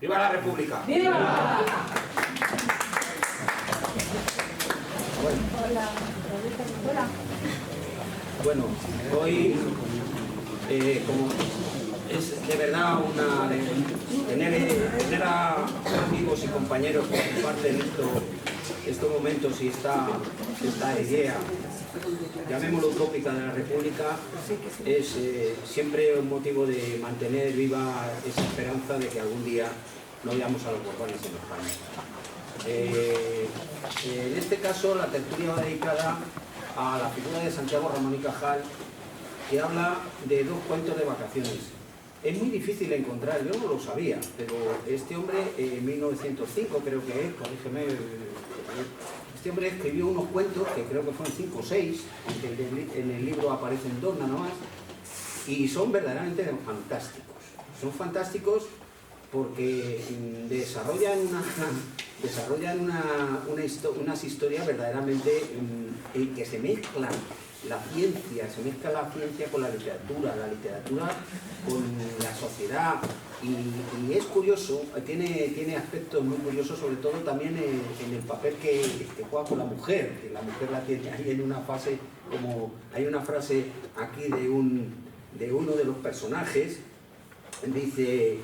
¡Viva la República! ¡Viva! Bueno, hoy, como es de verdad tener a amigos y compañeros que comparten estos momentos y esta idea, llamémoslo utópica, de la República, es siempre un motivo de mantener viva esa esperanza de que algún día no veamos a los Borbones en España. En este caso, la tertulia va dedicada a la figura de Santiago Ramón y Cajal, que habla de dos cuentos de vacaciones. Es muy difícil encontrar, yo no lo sabía, pero este hombre, en 1905 creo que es, corrígeme, este hombre escribió unos cuentos, que creo que fueron 5 o 6, aunque en el libro aparecen 2 nada más, y son verdaderamente fantásticos. Son fantásticos porque desarrollan unas historias verdaderamente que se mezcla la ciencia con la literatura con la sociedad, y es curioso, tiene aspectos muy curiosos, sobre todo también en el papel que juega con la mujer, que la mujer la tiene ahí en una fase, como hay una frase aquí de uno de los personajes, dice,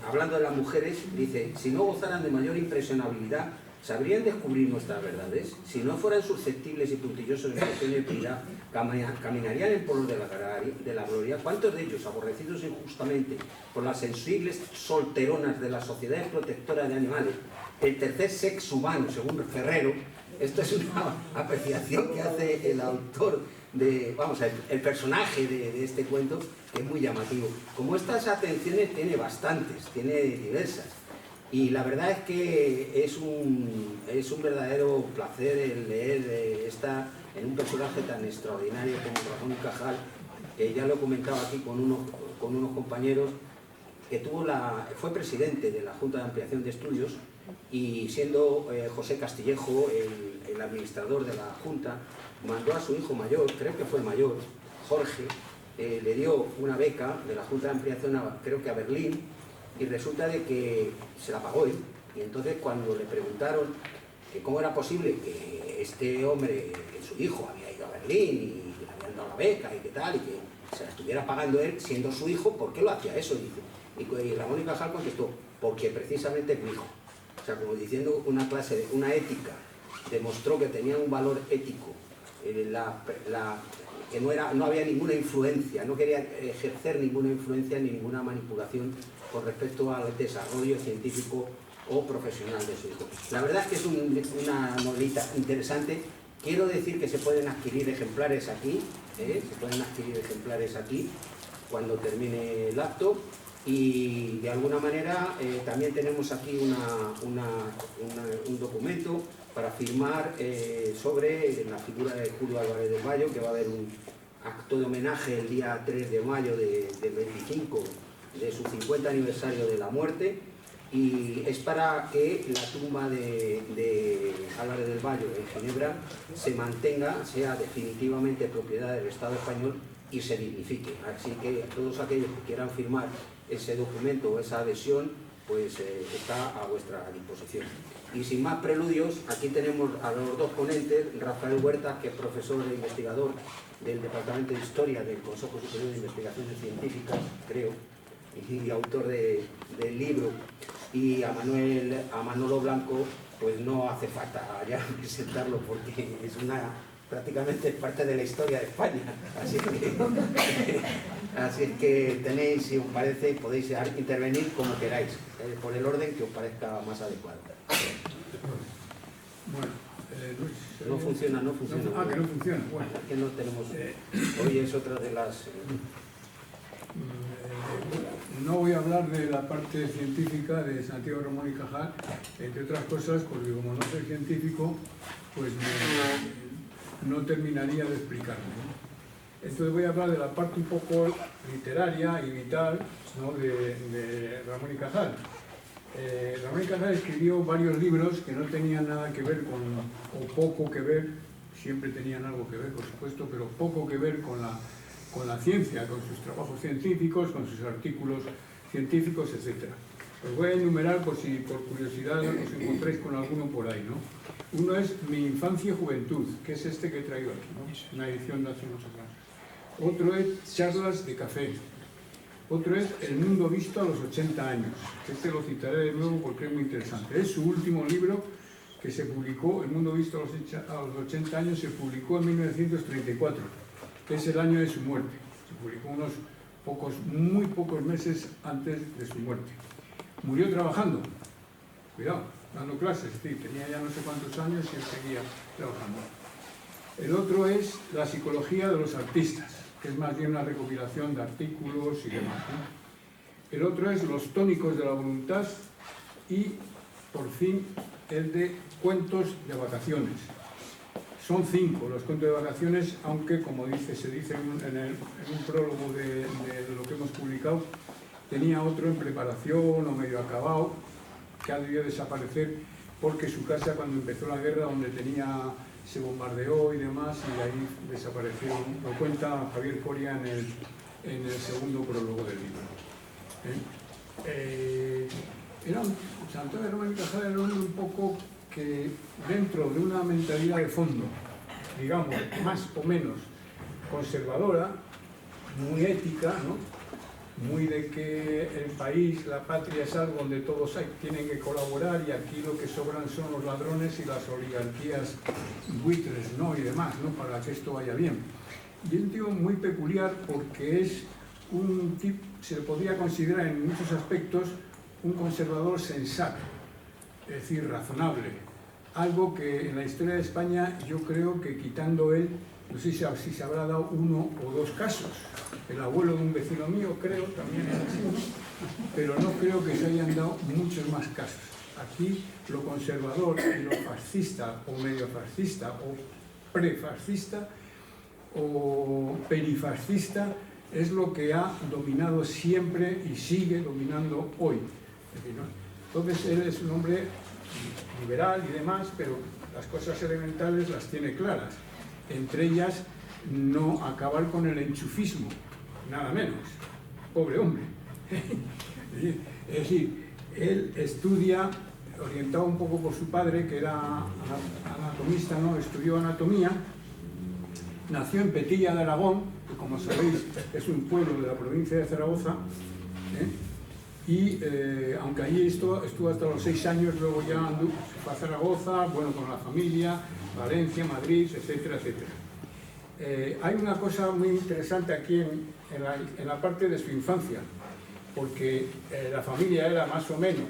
hablando de las mujeres, dice: si no gozaran de mayor impresionabilidad, sabrían descubrir nuestras verdades. Si no fueran susceptibles y puntillosos en cuestión de piedad, caminarían en polvo de la gloria. ¿Cuántos de ellos, aborrecidos injustamente por las sensibles solteronas de las sociedades protectoras de animales, el tercer sexo humano, según Ferrero? Esto es una apreciación que hace el autor el personaje de este cuento, que es muy llamativo. Como estas atenciones tiene bastantes, tiene diversas, y la verdad es que es un verdadero placer el leer en un personaje tan extraordinario como Ramón y Cajal, que ya lo he comentado aquí con unos compañeros, que fue presidente de la Junta de Ampliación de Estudios, y siendo José Castillejo el administrador de la Junta, mandó a su hijo mayor, creo que fue el mayor, Jorge, le dio una beca de la Junta de Ampliación, creo que a Berlín, y resulta de que se la pagó él. Y entonces, cuando le preguntaron que cómo era posible que este hombre, que su hijo había ido a Berlín y le habían dado la beca y qué tal, y que se la estuviera pagando él siendo su hijo, ¿por qué lo hacía eso? Y Ramón y Cajal contestó: porque precisamente es mi hijo. O sea, como diciendo una ética, demostró que tenía un valor ético, que no había ninguna influencia, no quería ejercer ninguna influencia ni ninguna manipulación con respecto al desarrollo científico o profesional de su hijo. La verdad es que es una novelita interesante. Quiero decir que se pueden adquirir ejemplares aquí, cuando termine el acto, y de alguna manera también tenemos aquí un documento para firmar sobre la figura de Julio Álvarez del Valle, que va a haber un acto de homenaje el día 3 de mayo del 25 de su 50 aniversario de la muerte, y es para que la tumba de Álvarez del Valle en Ginebra se mantenga, sea definitivamente propiedad del Estado español y se dignifique. Así que todos aquellos que quieran firmar ese documento o esa adhesión, pues está a vuestra disposición. Y sin más preludios, aquí tenemos a los dos ponentes: Rafael Huerta, que es profesor e investigador del Departamento de Historia del Consejo Superior de Investigaciones Científicas, creo, y autor del libro, y a Manolo Blanco, pues no hace falta ya presentarlo, porque es prácticamente parte de la historia de España. Así es que tenéis, si os parece, podéis intervenir como queráis, por el orden que os parezca más adecuado. Bueno, no funciona. que no funciona. Bueno, que no tenemos. Hoy es otra de las. No voy a hablar de la parte científica de Santiago Ramón y Cajal, entre otras cosas, porque como no soy científico, pues no terminaría de explicarlo, ¿no? Entonces voy a hablar de la parte un poco literaria y vital, ¿no?, de Ramón y Cajal. Ramón y Cajal escribió varios libros que no tenían nada que ver o poco que ver, siempre tenían algo que ver, por supuesto, pero poco que ver con la ciencia, con sus trabajos científicos, con sus artículos científicos, etc. Os voy a enumerar por si por curiosidad os encontráis con alguno por ahí, ¿no? Uno es Mi infancia y juventud, que es este que he traído aquí, ¿no? Una edición de hace muchos años. Otro es Charlas de café. Otro es El mundo visto a los 80 años. Este lo citaré de nuevo porque es muy interesante. Es su último libro que se publicó, El mundo visto a los 80 años, se publicó en 1934, que es el año de su muerte. Se publicó muy pocos meses antes de su muerte. Murió trabajando, cuidado, dando clases, es decir, tenía ya no sé cuántos años y él seguía trabajando. El otro es La psicología de los artistas, que es más bien una recopilación de artículos y demás, ¿no? El otro es Los tónicos de la voluntad y, por fin, el de Cuentos de vacaciones. Son 5 los cuentos de vacaciones, aunque, como se dice en un prólogo de lo que hemos publicado, tenía otro en preparación o medio acabado, que ha debido desaparecer porque su casa, cuando empezó la guerra, donde se bombardeó y demás, y ahí desapareció. Lo cuenta Javier Coria en el segundo prólogo del libro. Santiago Román y Cajal era un poco que, dentro de una mentalidad de fondo, digamos, más o menos conservadora, muy ética, ¿no? Muy de que el país, la patria es algo donde todos tienen que colaborar y aquí lo que sobran son los ladrones y las oligarquías buitres, ¿no? Y demás, ¿no? Para que esto vaya bien. Y es un tío muy peculiar porque es un tipo, se le podría considerar en muchos aspectos un conservador sensato, es decir, razonable. Algo que en la historia de España yo creo que, quitando él, no sé si se habrá dado 1 o 2 casos. El abuelo de un vecino mío, creo, también es así, ¿no? Pero no creo que se hayan dado muchos más casos. Aquí lo conservador y lo fascista o medio fascista o prefascista o perifascista es lo que ha dominado siempre y sigue dominando hoy. Es decir, ¿no? Entonces él es un hombre liberal y demás, pero las cosas elementales las tiene claras. Entre ellas, no acabar con el enchufismo, nada menos. Pobre hombre. Es decir, él estudia, orientado un poco por su padre, que era anatomista, ¿no? Estudió anatomía, nació en Petilla de Aragón, que, como sabéis, es un pueblo de la provincia de Zaragoza, y aunque allí estuvo hasta los 6 años, luego ya fue a Zaragoza, bueno, con la familia, Valencia, Madrid, etcétera, etcétera. Hay una cosa muy interesante aquí en la parte de su infancia, porque la familia era más o menos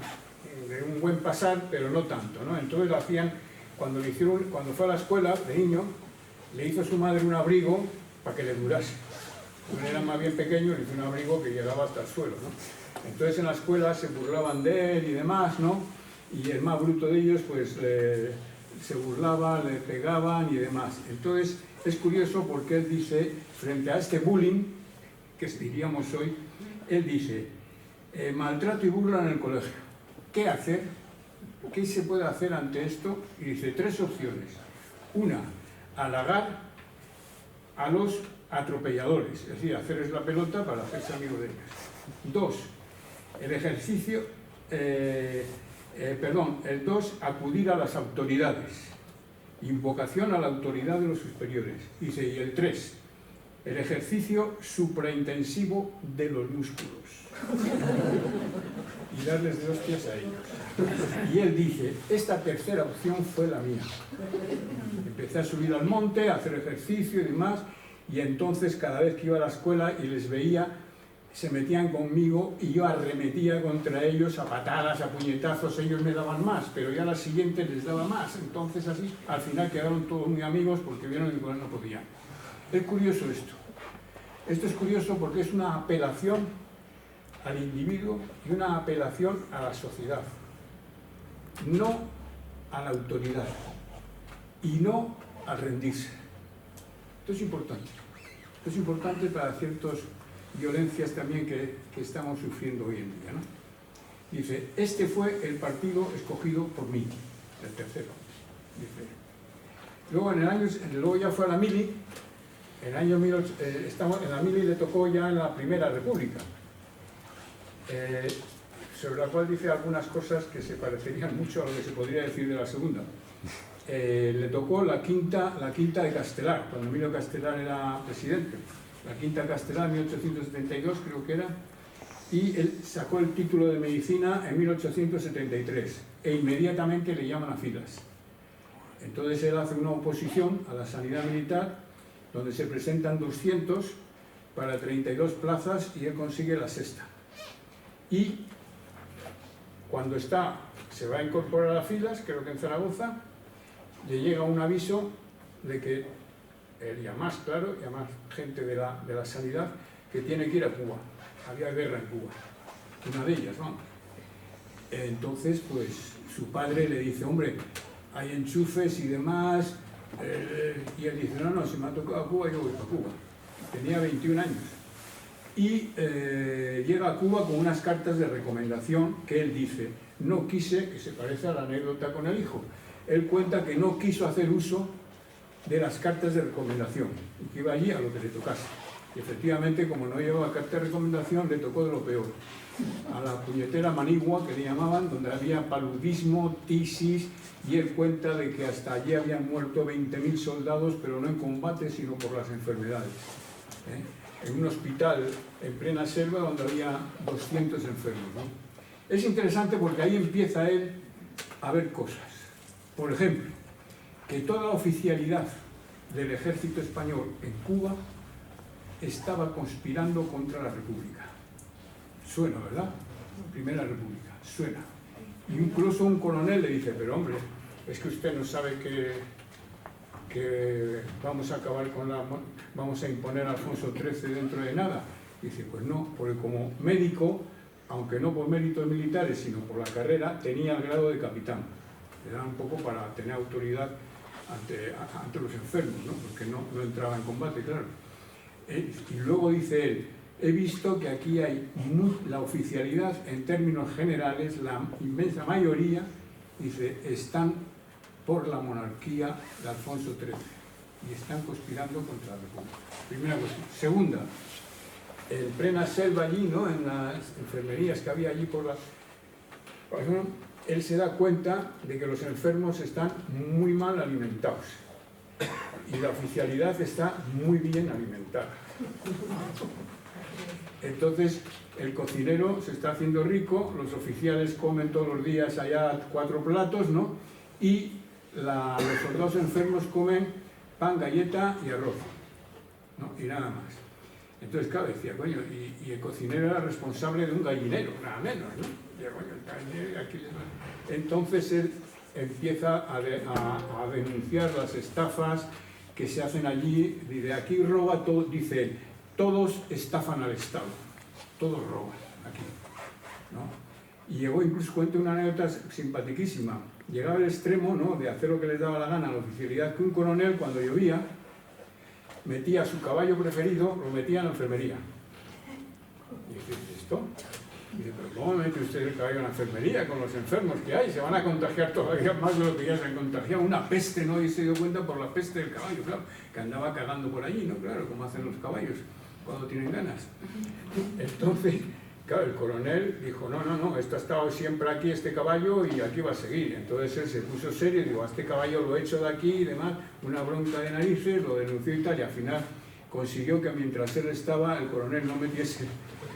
de un buen pasar, pero no tanto, ¿no? Entonces lo hacían, cuando fue a la escuela de niño, le hizo su madre un abrigo para que le durase. Cuando era más bien pequeño, le hizo un abrigo que llegaba hasta el suelo, ¿no? Entonces en la escuela se burlaban de él y demás, ¿no? Y el más bruto de ellos, pues se burlaba, le pegaban y demás. Entonces es curioso porque él dice, frente a este bullying, que diríamos hoy, él dice, maltrato y burla en el colegio. ¿Qué hacer? ¿Qué se puede hacer ante esto? Y dice 3 opciones. Una, halagar a los atropelladores, es decir, hacerles la pelota para hacerse amigo de ellos. 2, el 2, acudir a las autoridades, invocación a la autoridad de los superiores. Dice, y el 3, el ejercicio supraintensivo de los músculos y darles de hostias a ellos. Y él dice, esta tercera opción fue la mía. Empecé a subir al monte, a hacer ejercicio y demás, y entonces cada vez que iba a la escuela y les veía, se metían conmigo y yo arremetía contra ellos a patadas, a puñetazos. Ellos me daban más, pero ya a las siguientes les daba más. Entonces así, al final quedaron todos muy amigos porque vieron que no podían. Es curioso esto. Esto es curioso porque es una apelación al individuo y una apelación a la sociedad, no a la autoridad y no a rendirse. Esto es importante. Esto es importante para ciertas violencias también que estamos sufriendo hoy en día, ¿no? Dice, este fue el partido escogido por mí, el tercero. Dice. Luego ya fue a la mili. En la mili le tocó ya en la Primera República. sobre la cual dice algunas cosas que se parecerían mucho a lo que se podría decir de la segunda. Le tocó la quinta de Castelar, cuando Emilio Castelar era presidente. La quinta de Castelar, 1872 creo que era, y él sacó el título de medicina en 1873 e inmediatamente le llaman a filas. Entonces él hace una oposición a la sanidad militar donde se presentan 200 para 32 plazas y él consigue la sexta. Y cuando se va a incorporar a las filas, creo que en Zaragoza, le llega un aviso de que él y a más, claro, y a más gente de la sanidad, que tiene que ir a Cuba. Había guerra en Cuba, una de ellas, vamos. Entonces, pues, su padre le dice, hombre, hay enchufes y demás, y él dice, no, si me ha tocado a Cuba, yo voy para Cuba. Tenía 21 años. Y llega a Cuba con unas cartas de recomendación que él dice, no quise, que se parece a la anécdota con el hijo, él cuenta que no quiso hacer uso de las cartas de recomendación, y que iba allí a lo que le tocase. Y efectivamente, como no llevaba carta de recomendación, le tocó de lo peor. A la puñetera manigua, que le llamaban, donde había paludismo, tisis, y él cuenta de que hasta allí habían muerto 20.000 soldados, pero no en combate, sino por las enfermedades. En un hospital en plena selva donde había 200 enfermos, ¿no? Es interesante porque ahí empieza él a ver cosas. Por ejemplo, que toda la oficialidad del ejército español en Cuba estaba conspirando contra la República. Suena, ¿verdad? Primera República, suena. Y incluso un coronel le dice, pero hombre, es que usted no sabe que vamos a acabar vamos a imponer a Alfonso XIII dentro de nada. Y dice, pues no, porque como médico, aunque no por méritos militares, sino por la carrera, tenía el grado de capitán. Le daban un poco para tener autoridad ante los enfermos, ¿no? Porque no entraba en combate, claro. Y luego dice él, he visto que aquí hay la oficialidad, en términos generales, la inmensa mayoría, dice, están por la monarquía de Alfonso XIII y están conspirando contra la República. Primera cuestión. Segunda, en plena selva allí, ¿no? En las enfermerías que había allí él se da cuenta de que los enfermos están muy mal alimentados y la oficialidad está muy bien alimentada. Entonces el cocinero se está haciendo rico, los oficiales comen todos los días allá 4 platos, ¿no? Y los soldados enfermos comen pan, galleta y arroz, ¿no? Y nada más. Entonces, claro, decía, coño, y el cocinero era responsable de un gallinero, nada menos, ¿no? Y, coño, el gallinero, aquí entonces él empieza a denunciar las estafas que se hacen allí, dice, aquí roba todo, dice él, todos estafan al Estado, todos roban aquí, ¿no? Y llegó, incluso cuenta una anécdota simpaticísima, llegaba al extremo, ¿no?, de hacer lo que les daba la gana a la oficialidad, que un coronel, cuando llovía, metía su caballo preferido, lo metía en la enfermería. Y dice, ¿esto? Y dice, pero ¿cómo mete usted el caballo en la enfermería con los enfermos que hay? Se van a contagiar todavía más de lo que ya se han contagiado. Una peste, ¿no? Y se dio cuenta por la peste del caballo, claro, que andaba cagando por allí, ¿no? Claro, como hacen los caballos cuando tienen ganas. Entonces, claro, el coronel dijo, no, esto ha estado siempre aquí, este caballo, y aquí va a seguir. Entonces él se puso serio y dijo, a este caballo lo he hecho de aquí y demás, una bronca de narices, lo denunció y tal, y al final consiguió que mientras él estaba, el coronel no metiese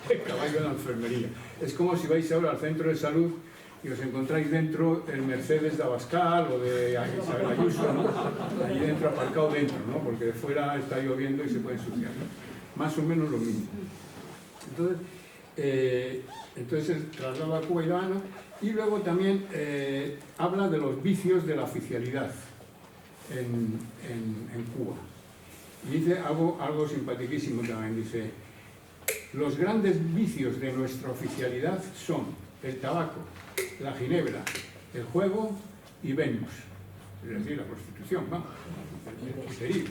el caballo en la enfermería. Es como si vais ahora al centro de salud y os encontráis dentro el Mercedes de Abascal o de Isabel Ayuso, ¿no? Allí dentro, aparcado dentro, ¿no? Porque de fuera está lloviendo y se puede ensuciar, ¿no? Más o menos lo mismo. Entonces él traslada a Cuba y La Habana, y luego también habla de los vicios de la oficialidad en Cuba. Y dice algo simpaticísimo también, dice, los grandes vicios de nuestra oficialidad son el tabaco, la ginebra, el juego y Venus, es decir, la prostitución, vamos, el puterío,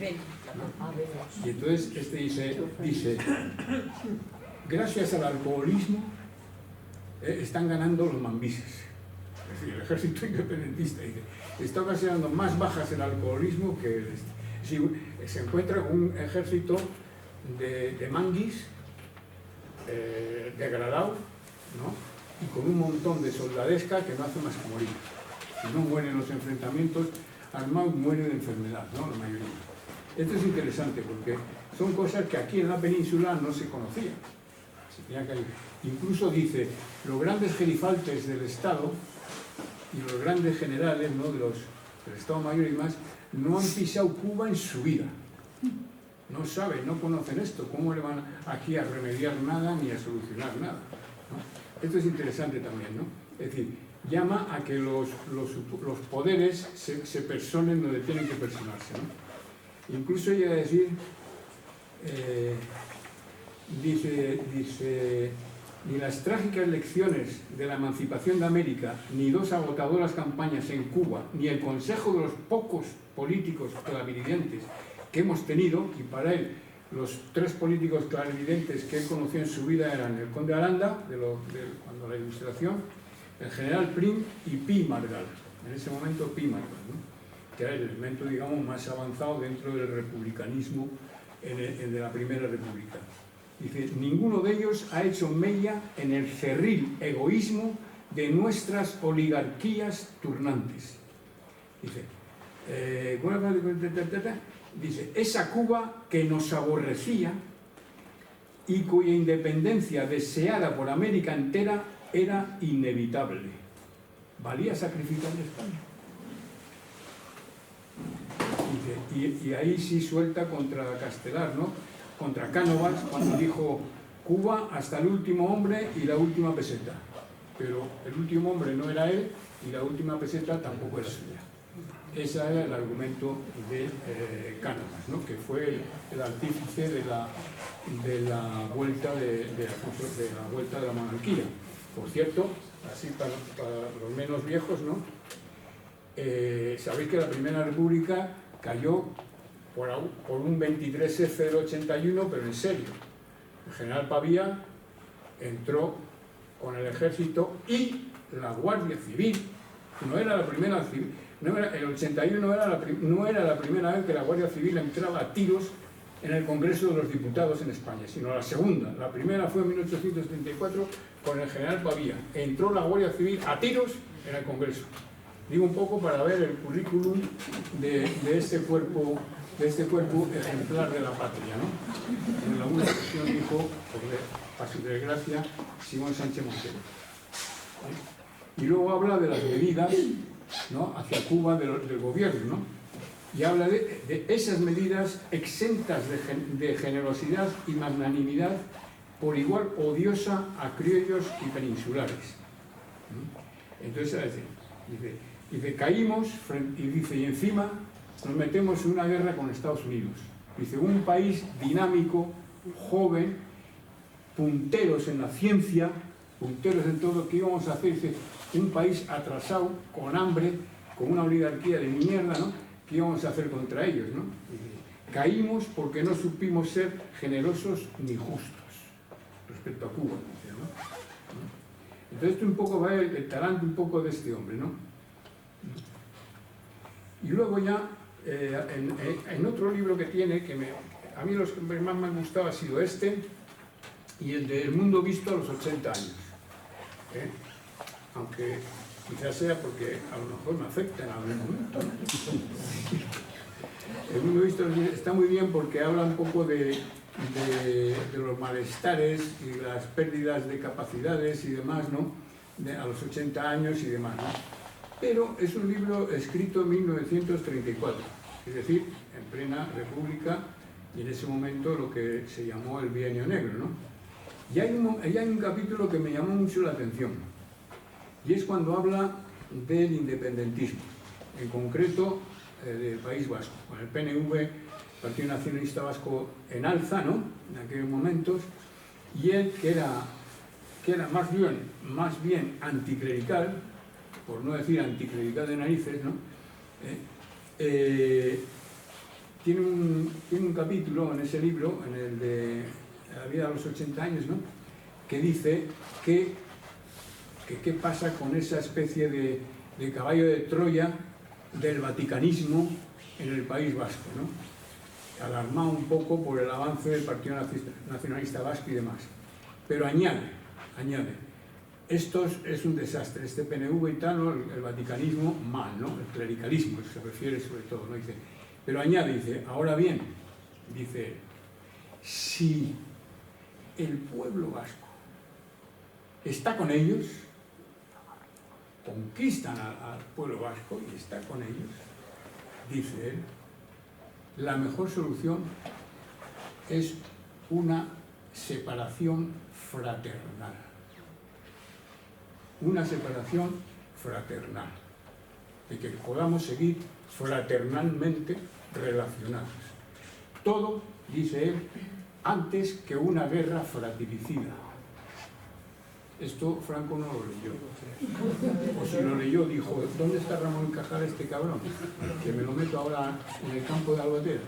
¿no? Y entonces este dice gracias al alcoholismo están ganando los mambises, es decir, el ejército independentista, dice, está ocasionando más bajas el alcoholismo que si se encuentra un ejército de manguis degradado, ¿no? y con un montón de soldadesca que no hace más que morir. Si no mueren los enfrentamientos armados, muere de enfermedad, ¿no? La mayoría. Esto es interesante porque son cosas que aquí en la península no se conocían. Incluso dice, los grandes gerifaltes del Estado y los grandes generales, ¿no?, del Estado Mayor y más, no han pisado Cuba en su vida. No saben, no conocen esto. ¿Cómo le van aquí a remediar nada ni a solucionar nada, ¿no? Esto es interesante también, ¿no? Es decir, llama a que los poderes se personen donde tienen que personarse, ¿no? Incluso llega a decir, dice, ni las trágicas lecciones de la emancipación de América, ni dos agotadoras campañas en Cuba, ni el consejo de los pocos políticos clarividentes que hemos tenido, y para él los tres políticos clarividentes que él conoció en su vida eran el conde Aranda, cuando la Ilustración, el general Prim y Pi Margall, en ese momento Pi Margall, ¿no?, que era el elemento, digamos, más avanzado dentro del republicanismo de la Primera República. Dice, ninguno de ellos ha hecho mella en el cerril egoísmo de nuestras oligarquías turnantes. Dice, esa Cuba que nos aborrecía y cuya independencia deseada por América entera era inevitable. ¿Valía sacrificar España? Dice, y ahí sí suelta contra Castelar, ¿no?, contra Cánovas, cuando dijo Cuba hasta el último hombre y la última peseta. Pero el último hombre no era él y la última peseta tampoco era suya. Ese era el argumento de Cánovas, ¿no?, que fue el artífice de la vuelta de la vuelta de la monarquía. Por cierto, así para los menos viejos, ¿no?, sabéis que la Primera República cayó por un 23F del 81, pero en serio. El general Pavía entró con el ejército y la Guardia Civil. No era la primera civil, el 81 no era la primera vez que la Guardia Civil entraba a tiros en el Congreso de los Diputados en España, sino la segunda. La primera fue en 1874 con el general Pavía. Entró la Guardia Civil a tiros en el Congreso. Digo un poco para ver el currículum de este cuerpo ejemplar de la patria, ¿no? En alguna ocasión dijo, para su desgracia, Simón Sánchez Montero. Y luego habla de las medidas, ¿no?, hacia Cuba del gobierno, ¿no?, y habla de esas medidas exentas de generosidad y magnanimidad, por igual odiosa a criollos y peninsulares. Entonces, dice, caímos, y encima nos metemos en una guerra con Estados Unidos. Dice, un país dinámico, joven, punteros en la ciencia, punteros en todo, ¿qué íbamos a hacer? Dice, un país atrasado, con hambre, con una oligarquía de mierda, ¿no?, ¿qué íbamos a hacer contra ellos, ¿no? Dice, caímos porque no supimos ser generosos ni justos respecto a Cuba, dice, ¿no? Entonces esto un poco va el talante un poco de este hombre, ¿no? Y luego ya en otro libro que tiene, a mí los que más me han gustado ha sido este y el de El mundo visto a los 80 años. Aunque quizás sea porque a lo mejor me afecta en algún momento, ¿no? El mundo visto está muy bien porque habla un poco de los malestares y las pérdidas de capacidades y demás, ¿no?, a los 80 años y demás, ¿no? Pero es un libro escrito en 1934, es decir, en plena República y en ese momento lo que se llamó el Bienio Negro, ¿no? Y hay un capítulo que me llamó mucho la atención, y es cuando habla del independentismo, en concreto del País Vasco, con el PNV, Partido Nacionalista Vasco, en alza, ¿no?, en aquellos momentos, y él, que era más bien anticlerical, por no decir anticlerical de narices, ¿no?, tiene un capítulo en ese libro, en el de La vida a los 80 años, ¿no?, que dice que qué pasa con esa especie de caballo de Troya del vaticanismo en el País Vasco, ¿no?, alarmado un poco por el avance del Partido Nacionalista Vasco y demás. Pero añade, esto es un desastre, este PNV y tal, ¿no? El vaticanismo mal, ¿no? El clericalismo se refiere sobre todo, ¿no? Dice, pero añade, dice, ahora bien, dice, si el pueblo vasco está con ellos, conquistan al pueblo vasco y está con ellos, dice él, la mejor solución es una separación fraternal. Una separación fraternal, de que podamos seguir fraternalmente relacionados. Todo, dice él, antes que una guerra fratricida. Esto Franco no lo leyó. O si lo leyó, dijo, ¿dónde está Ramón y Cajal este cabrón? Que me lo meto ahora en el campo de Albatera.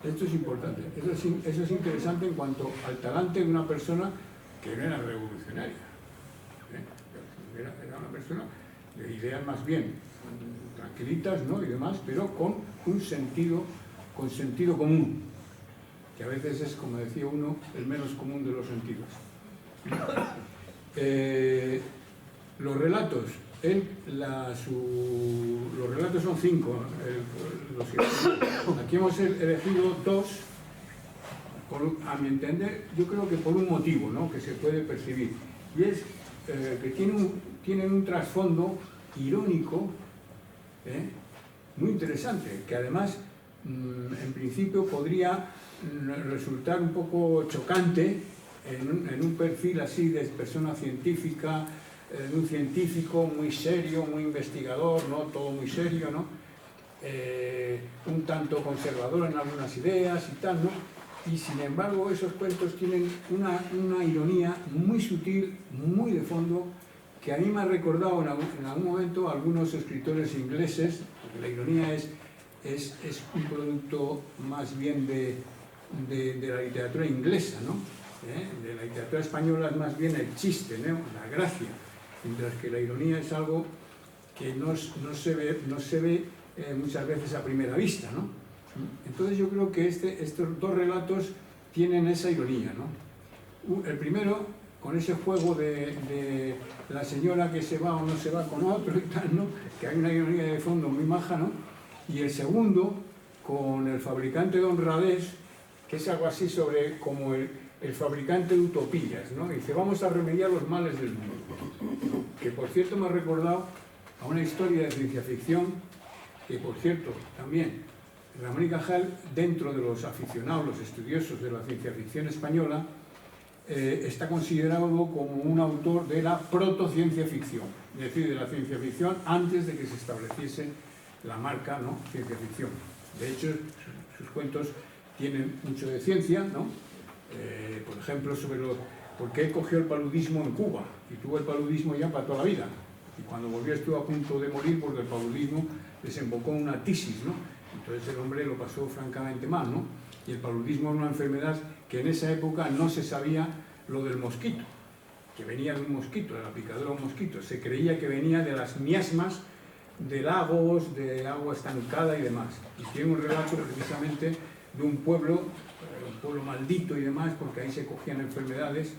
Esto es importante. Eso es interesante en cuanto al talante de una persona que no era revolucionaria. Era una persona de ideas más bien tranquilitas, ¿no? Y demás, pero con un sentido común, que a veces es, como decía uno, el menos común de los sentidos. Los relatos, los relatos son 5, aquí hemos elegido 2, a mi entender, yo creo que por un motivo, ¿no? Que se puede percibir, y es que tienen un trasfondo irónico, muy interesante, que además en principio podría resultar un poco chocante en un perfil así de persona científica, de un científico muy serio, muy investigador, ¿no? Todo muy serio, ¿no? Un tanto conservador en algunas ideas y tal, ¿no? Y sin embargo esos cuentos tienen una ironía muy sutil, muy de fondo, que a mí me ha recordado en algún momento a algunos escritores ingleses, porque la ironía es un producto más bien de la literatura inglesa, ¿no? De la literatura española es más bien el chiste, ¿no? La gracia, mientras que la ironía es algo que no se ve muchas veces a primera vista, ¿no? Entonces yo creo que estos 2 relatos tienen esa ironía, ¿no? El primero, con ese juego de la señora que se va o no se va con otro y tal, ¿no? Que hay una ironía de fondo muy maja, ¿no? Y el segundo, con el fabricante de honradez, que es algo así sobre como el fabricante de utopías, ¿no? Dice, vamos a remediar los males del mundo. Que por cierto me ha recordado a una historia de ciencia ficción, que por cierto también Ramón y Cajal, dentro de los aficionados, los estudiosos de la ciencia ficción española, está considerado como un autor de la protociencia ficción, es decir, de la ciencia ficción antes de que se estableciese la marca, ¿no? Ciencia ficción. De hecho, sus cuentos tienen mucho de ciencia, ¿no? Por ejemplo, sobre por qué cogió el paludismo en Cuba y tuvo el paludismo ya para toda la vida. Y cuando volvió estuvo a punto de morir porque el paludismo desembocó en una tisis, ¿no? Entonces el hombre lo pasó francamente mal, ¿no? Y el paludismo era una enfermedad que en esa época no se sabía lo del mosquito, que venía de un mosquito, de la picadura de un mosquito. Se creía que venía de las miasmas de lagos, de agua estancada y demás. Y tiene un relato precisamente de un pueblo maldito y demás, porque ahí se cogían enfermedades,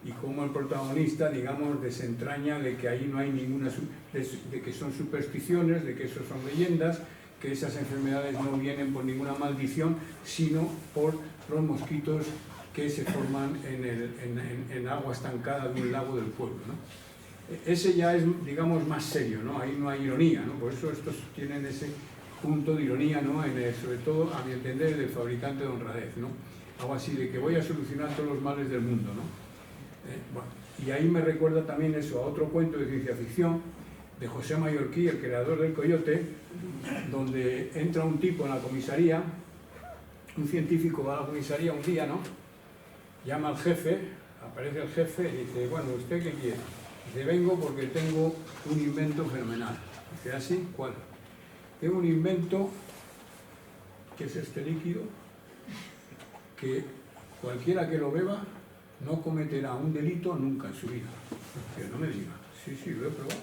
y como el protagonista, digamos, desentraña de que ahí no hay ninguna, de que son supersticiones, de que eso son leyendas, que esas enfermedades no vienen por ninguna maldición, sino por los mosquitos que se forman en agua estancada de un lago del pueblo, ¿no? Ese ya es, digamos, más serio, ¿no? Ahí no hay ironía, ¿no? Por eso estos tienen ese punto de ironía, ¿no? Sobre todo, a mi entender, del fabricante de honradez, ¿no? Algo así de que voy a solucionar todos los males del mundo, ¿no? Bueno, y ahí me recuerda también eso a otro cuento de ciencia ficción de José Mallorquí, el creador del Coyote, donde entra un tipo en la comisaría, un científico va a la comisaría un día, ¿no? Llama al jefe, aparece el jefe y dice, bueno, ¿usted qué quiere? Dice, vengo porque tengo un invento fenomenal. Dice, ¿así? ¿Cuál? Tengo un invento que es este líquido, que cualquiera que lo beba no cometerá un delito nunca en su vida. Dice, no me diga. Sí, lo he probado.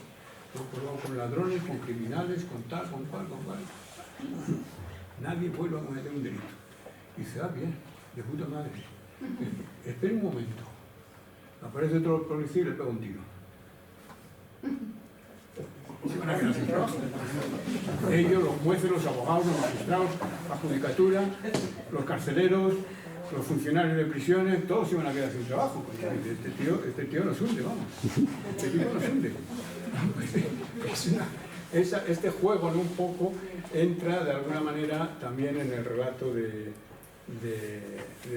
Lo he probado con ladrones, con criminales, con tal, con cual. Nadie vuelve a cometer un delito. Dice, bien, de puta madre. Espera un momento. Aparece otro policía y le pega un tiro. Se van a quedar sin trabajo. Ellos, los jueces, los abogados, los magistrados, la judicatura, los carceleros, los funcionarios de prisiones, todos se van a quedar sin trabajo. Este tío nos hunde, vamos. Este tío nos hunde. Este juego, ¿no? Un poco entra de alguna manera también en el relato de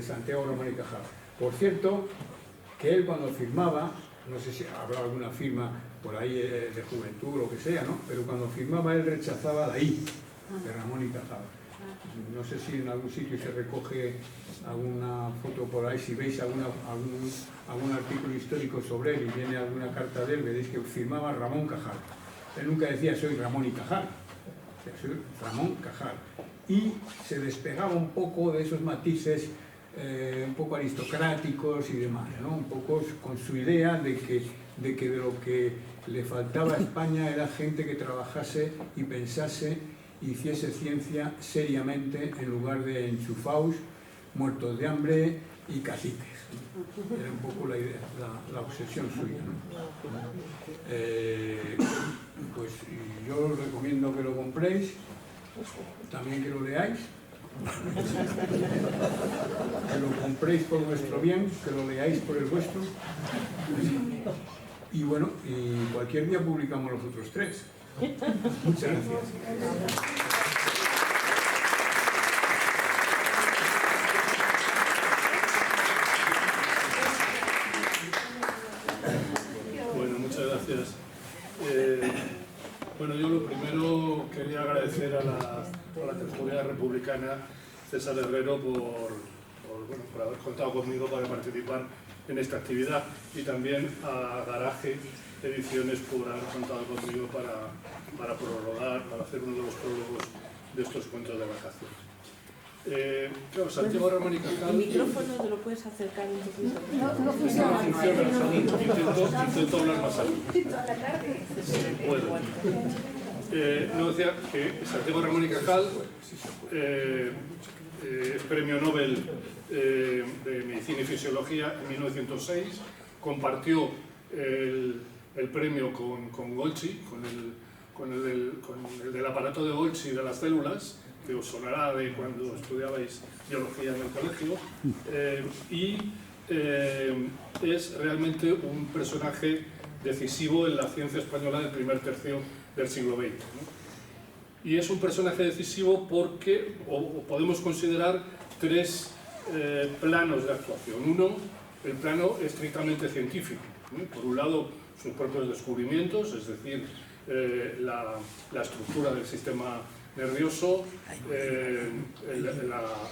Santiago Ramón y Cajal. Por cierto, que él cuando firmaba, no sé si habrá alguna firma por ahí de juventud o lo que sea, ¿no? Pero cuando firmaba él rechazaba la I de Ramón y Cajal. No sé si en algún sitio se recoge alguna foto por ahí, si veis algún artículo histórico sobre él y viene alguna carta de él, veréis que firmaba Ramón Cajal. Él nunca decía soy Ramón y Cajal, soy Ramón Cajal. Y se despegaba un poco de esos matices un poco aristocráticos y demás, ¿no? Un poco con su idea de que de lo que le faltaba a España era gente que trabajase y pensase y hiciese ciencia seriamente en lugar de enchufaos, muertos de hambre y caciques. Era un poco la idea, la obsesión suya, ¿no? Pues yo os recomiendo que lo compréis, también que lo leáis, que lo compréis por vuestro bien, que lo leáis por el vuestro. Y bueno, y cualquier día publicamos los otros tres. Muchas gracias. Bueno, muchas gracias. Bueno, yo lo primero quería agradecer a la tertulia republicana César Herrero por haber contado conmigo para participar en esta actividad, y también a Garaje Ediciones por haber contado conmigo para prologar, para hacer uno de los prólogos de estos cuentos de vacaciones. Claro, Santiago Ramón y Cajal... El micrófono te lo puedes acercar un poquito. No funciona. Intento hablar más alto. Puedo. No, decía que Santiago Ramón y Cajal es premio Nobel de Medicina y Fisiología en 1906, compartió el premio con Golgi, con el del aparato de Golgi de las células, que os sonará de cuando estudiabais biología en el colegio, y es realmente un personaje decisivo en la ciencia española del primer tercio del siglo XX, ¿no? Y es un personaje decisivo porque podemos considerar tres planos de actuación. Uno, el plano estrictamente científico, ¿no? Por un lado, sus propios descubrimientos, es decir, la estructura del sistema nervioso,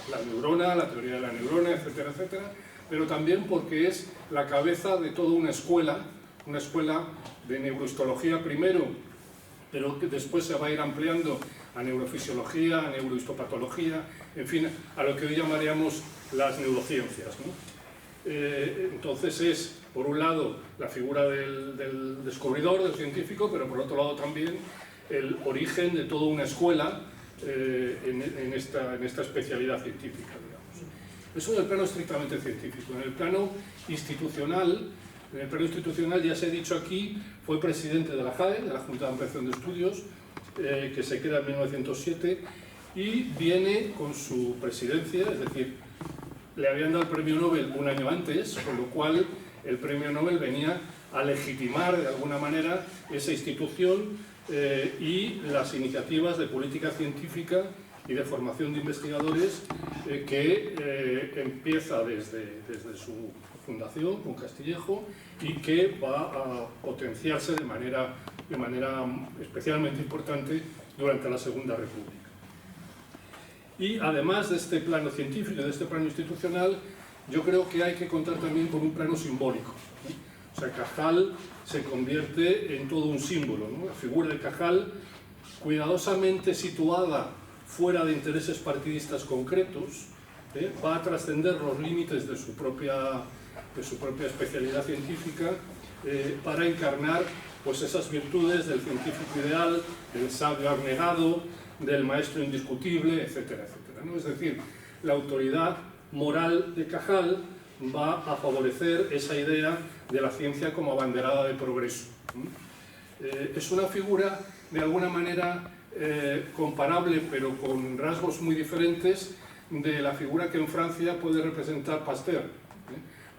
la neurona, la teoría de la neurona, etcétera, etcétera, pero también porque es la cabeza de toda una escuela de neurohistología primero, pero que después se va a ir ampliando a neurofisiología, a neurohistopatología, en fin, a lo que hoy llamaríamos las neurociencias, ¿no? Entonces es, por un lado, la figura del descubridor, del científico, pero por otro lado también el origen de toda una escuela en esta especialidad científica, digamos. Eso en el plano estrictamente científico. En el plano institucional, ya se ha dicho aquí, fue presidente de la JAE, de la Junta de Ampliación de Estudios, que se queda en 1907, y viene con su presidencia, es decir, le habían dado el premio Nobel un año antes, con lo cual el premio Nobel venía a legitimar de alguna manera esa institución y las iniciativas de política científica y de formación de investigadores que empieza desde su fundación con Castillejo y que va a potenciarse de manera especialmente importante durante la Segunda República. Y además de este plano científico y de este plano institucional, yo creo que hay que contar también con un plano simbólico, ¿no? O sea, Cajal se convierte en todo un símbolo, ¿no? La figura de Cajal, cuidadosamente situada fuera de intereses partidistas concretos, va a trascender los límites de su propia especialidad científica para encarnar pues, esas virtudes del científico ideal, del sabio abnegado, del maestro indiscutible, etcétera, etcétera, ¿no? Es decir, la autoridad moral de Cajal va a favorecer esa idea de la ciencia como abanderada de progreso. Es una figura de alguna manera comparable, pero con rasgos muy diferentes, de la figura que en Francia puede representar Pasteur.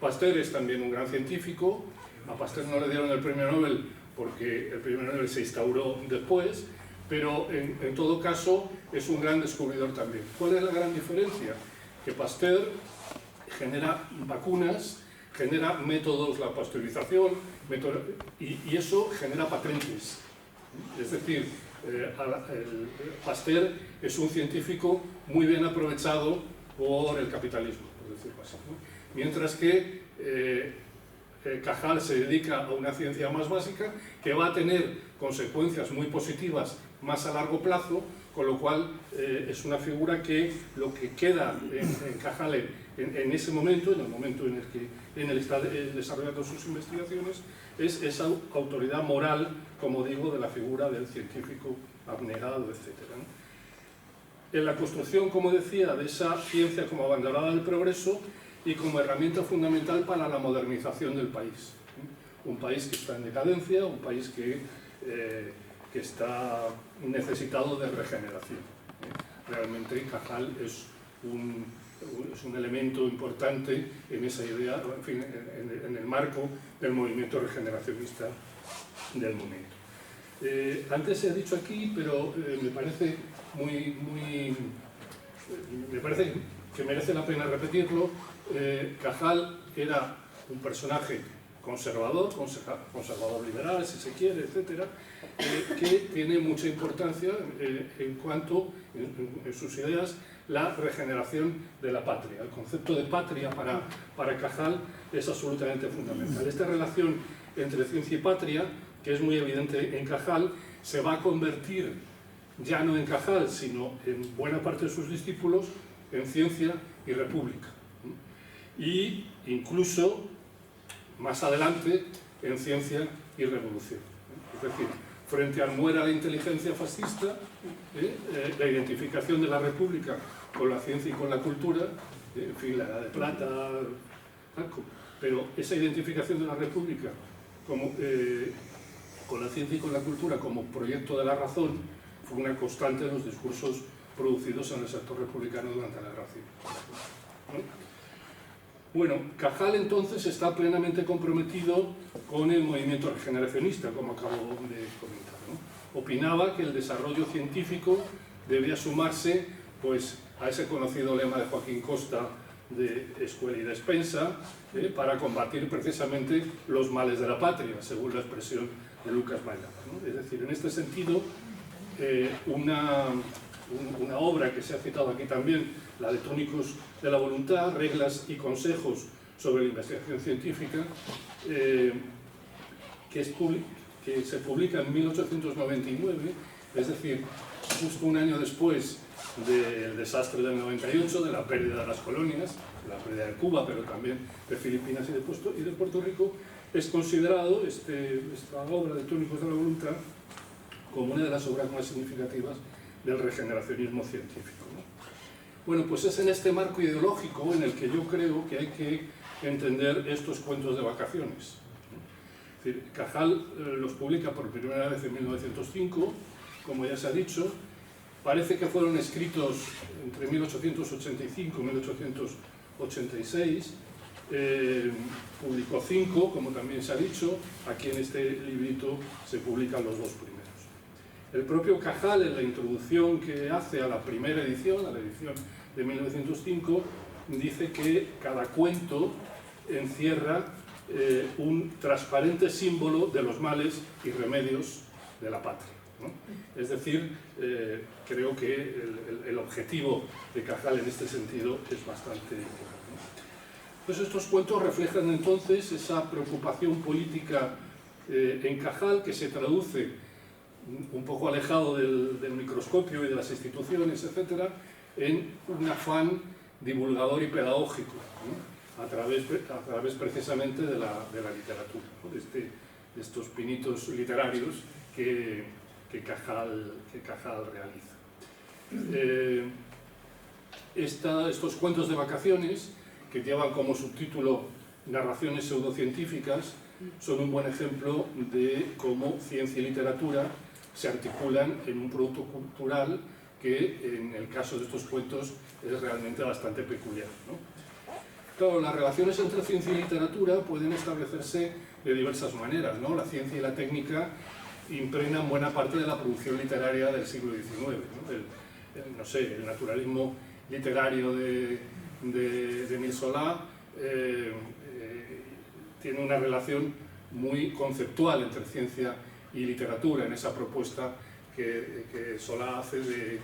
Pasteur es también un gran científico. A Pasteur no le dieron el premio Nobel porque el premio Nobel se instauró después, pero en todo caso es un gran descubridor también. ¿Cuál es la gran diferencia? Que Pasteur genera vacunas, genera métodos, la pasteurización, y eso genera patentes. Es decir, Pasteur es un científico muy bien aprovechado por el capitalismo, por decirlo así, ¿no? Mientras que Cajal se dedica a una ciencia más básica que va a tener consecuencias muy positivas más a largo plazo, con lo cual es una figura que lo que queda en Cajal en ese momento, en el momento en el que él está desarrollando sus investigaciones, es esa autoridad moral, como digo, de la figura del científico abnegado, etc. En la construcción, como decía, de esa ciencia como abanderada del progreso y como herramienta fundamental para la modernización del país. Un país que está en decadencia, un país que está necesitado de regeneración. Realmente Cajal es un elemento importante en esa idea, en fin, en el marco del movimiento regeneracionista del momento. Antes se ha dicho aquí, pero me parece me parece que merece la pena repetirlo. Cajal era un personaje conservador liberal, si se quiere, etcétera, que tiene mucha importancia en cuanto, en sus ideas, la regeneración de la patria. El concepto de patria para Cajal es absolutamente fundamental. Esta relación entre ciencia y patria, que es muy evidente en Cajal, se va a convertir ya no en Cajal, sino en buena parte de sus discípulos, en ciencia y república. Y incluso, más adelante, en ciencia y revolución. Es decir, frente al muera la inteligencia fascista, la identificación de la república con la ciencia y con la cultura, en fin, la Edad de Plata, pero esa identificación de la república como, con la ciencia y con la cultura como proyecto de la razón fue una constante en los discursos producidos en el sector republicano durante la Guerra Civil. Bueno, Cajal entonces está plenamente comprometido con el movimiento regeneracionista, como acabo de comentar, ¿no? Opinaba que el desarrollo científico debía sumarse pues, a ese conocido lema de Joaquín Costa de escuela y despensa, para combatir precisamente los males de la patria, según la expresión de Lucas Maillard, ¿no? Es decir, en este sentido, una obra que se ha citado aquí también, la de Tónicos de la Voluntad, reglas y consejos sobre la investigación científica, que se publica en 1899, es decir, justo un año después del desastre del 98, de la pérdida de las colonias, la pérdida de Cuba, pero también de Filipinas y de Puerto Rico. Es considerado esta obra de Tónicos de la Voluntad como una de las obras más significativas del regeneracionismo científico, ¿no? Bueno, pues es en este marco ideológico en el que yo creo que hay que entender estos cuentos de vacaciones. Es decir, Cajal los publica por primera vez en 1905, como ya se ha dicho. Parece que fueron escritos entre 1885 y 1886. Publicó 5, como también se ha dicho. Aquí en este librito se publican los 2 primeros. El propio Cajal, en la introducción que hace a la primera edición, a la edición de 1905, dice que cada cuento encierra un transparente símbolo de los males y remedios de la patria, ¿no? Es decir, creo que el objetivo de Cajal en este sentido es bastante claro, ¿no? Pues estos cuentos reflejan entonces esa preocupación política en Cajal, que se traduce un poco alejado del microscopio y de las instituciones, etcétera, en un afán divulgador y pedagógico, ¿no? a través precisamente de la literatura, ¿no? de estos pinitos literarios que Cajal realiza. Estos cuentos de vacaciones, que llevan como subtítulo Narraciones pseudocientíficas, son un buen ejemplo de cómo ciencia y literatura se articulan en un producto cultural que, en el caso de estos cuentos, es realmente bastante peculiar, ¿no? Claro, las relaciones entre ciencia y literatura pueden establecerse de diversas maneras, ¿no? La ciencia y la técnica impregnan buena parte de la producción literaria del siglo XIX, ¿no? No sé, el naturalismo literario de Émile Zola tiene una relación muy conceptual entre ciencia y literatura en esa propuesta que Zola hace de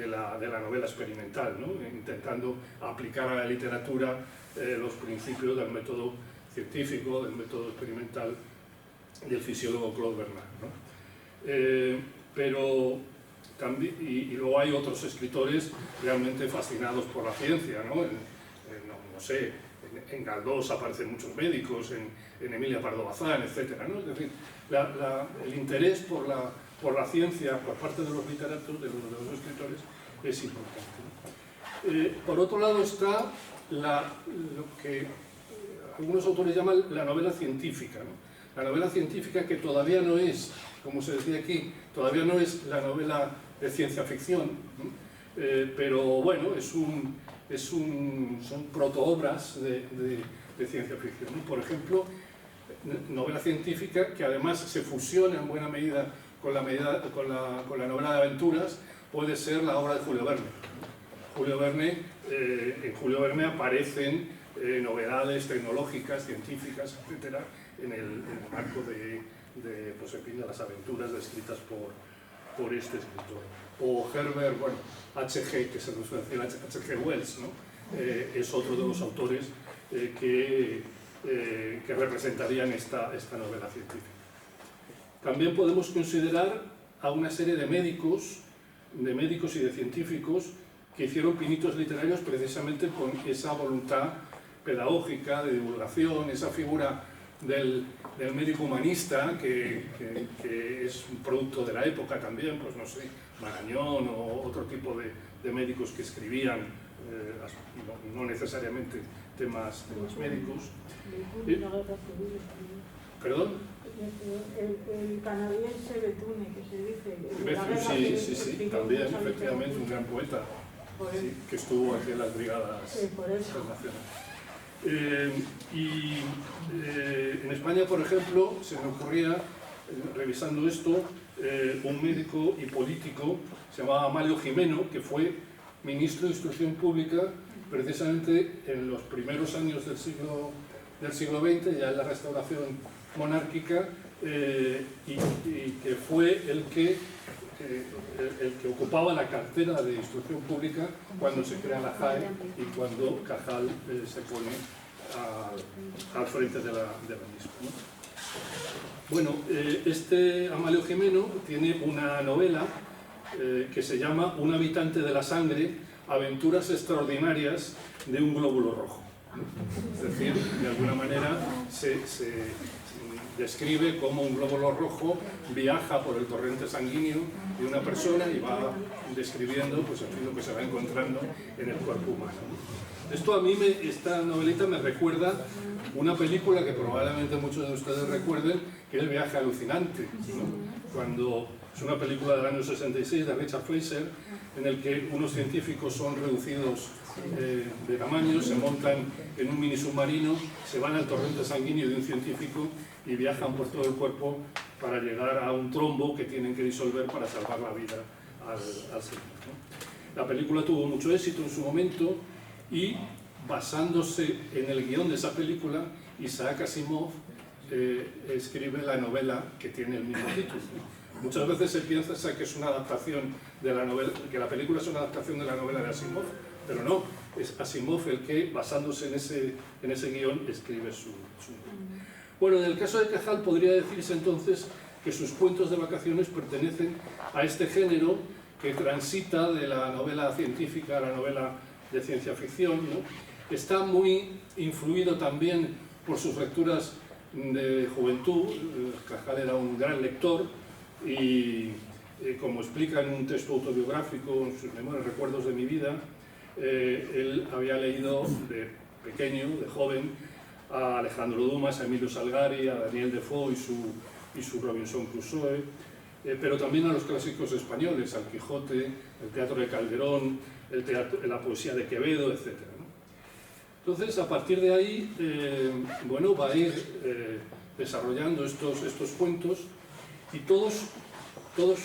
la novela experimental, ¿no? Intentando aplicar a la literatura los principios del método científico, del método experimental del fisiólogo Claude Bernard, ¿no? Pero también, y luego hay otros escritores realmente fascinados por la ciencia, ¿no? No sé, en Galdós aparecen muchos médicos, en Emilia Pardo Bazán, etc., ¿no? Es decir, el interés por la ciencia por parte de los literatos, de los escritores, es importante, ¿no? Por otro lado está lo que algunos autores llaman la novela científica, ¿no? La novela científica, que todavía no es, como se decía aquí, todavía no es la novela de ciencia ficción, ¿no? Pero bueno, son protoobras de ciencia ficción, ¿no? Por ejemplo, novela científica que además se fusiona en buena medida con la novela de aventuras, puede ser la obra de Julio Verne. En Julio Verne aparecen novedades tecnológicas, científicas, etcétera, en el marco de las aventuras descritas por este escritor. O Herbert, bueno, H.G., que se nos suele decir H.G. Wells, ¿no? Es otro de los autores que representarían esta novela científica. También podemos considerar a una serie de médicos y de científicos que hicieron pinitos literarios precisamente con esa voluntad pedagógica, de divulgación, esa figura del médico humanista que es un producto de la época también, pues no sé, Marañón o otro tipo de médicos que escribían, no necesariamente temas médicos. ¿Perdón? El canadiense Bethune, que se dice. Sí, también, efectivamente, un gran poeta, sí, que estuvo aquí en las brigadas internacionales. En España, por ejemplo, se me ocurría, revisando esto, un médico y político, se llamaba Amalio Gimeno, que fue ministro de Instrucción Pública precisamente en los primeros años del siglo XX, ya en la restauración monárquica, y que fue el que ocupaba la cartera de Instrucción Pública cuando se crea la JAE y cuando Cajal se pone al frente de la misma, ¿no? Bueno, este Amalio Gimeno tiene una novela que se llama Un habitante de la sangre, aventuras extraordinarias de un glóbulo rojo. Es decir, de alguna manera se describe cómo un glóbulo rojo viaja por el torrente sanguíneo de una persona y va describiendo, pues, en fin, lo que se va encontrando en el cuerpo humano. Esto a mí, esta novelita me recuerda una película que probablemente muchos de ustedes recuerden, que es Viaje alucinante, ¿no? Cuando es una película del año 66 de Richard Fleischer, en el que unos científicos son reducidos de tamaño, se montan en un mini submarino, se van al torrente sanguíneo de un científico y viajan por todo el cuerpo para llegar a un trombo que tienen que disolver para salvar la vida al señor, ¿no? La película tuvo mucho éxito en su momento y, basándose en el guión de esa película, Isaac Asimov escribe la novela que tiene el mismo título. Muchas veces se piensa que es una adaptación de la novela, que la película es una adaptación de la novela de Asimov, pero no, es Asimov el que, basándose en ese guión, escribe su novela. Bueno, en el caso de Cajal podría decirse entonces que sus cuentos de vacaciones pertenecen a este género que transita de la novela científica a la novela de ciencia ficción, ¿no? Está muy influido también por sus lecturas de juventud. Cajal era un gran lector y, como explica en un texto autobiográfico, en sus memorias, Recuerdos de mi vida, él había leído de pequeño, de joven, a Alejandro Dumas, a Emilio Salgari, a Daniel Defoe y su Robinson Crusoe, pero también a los clásicos españoles, al Quijote, el teatro de Calderón, la poesía de Quevedo, etc. Entonces, a partir de ahí, bueno, va a ir desarrollando estos cuentos, y todos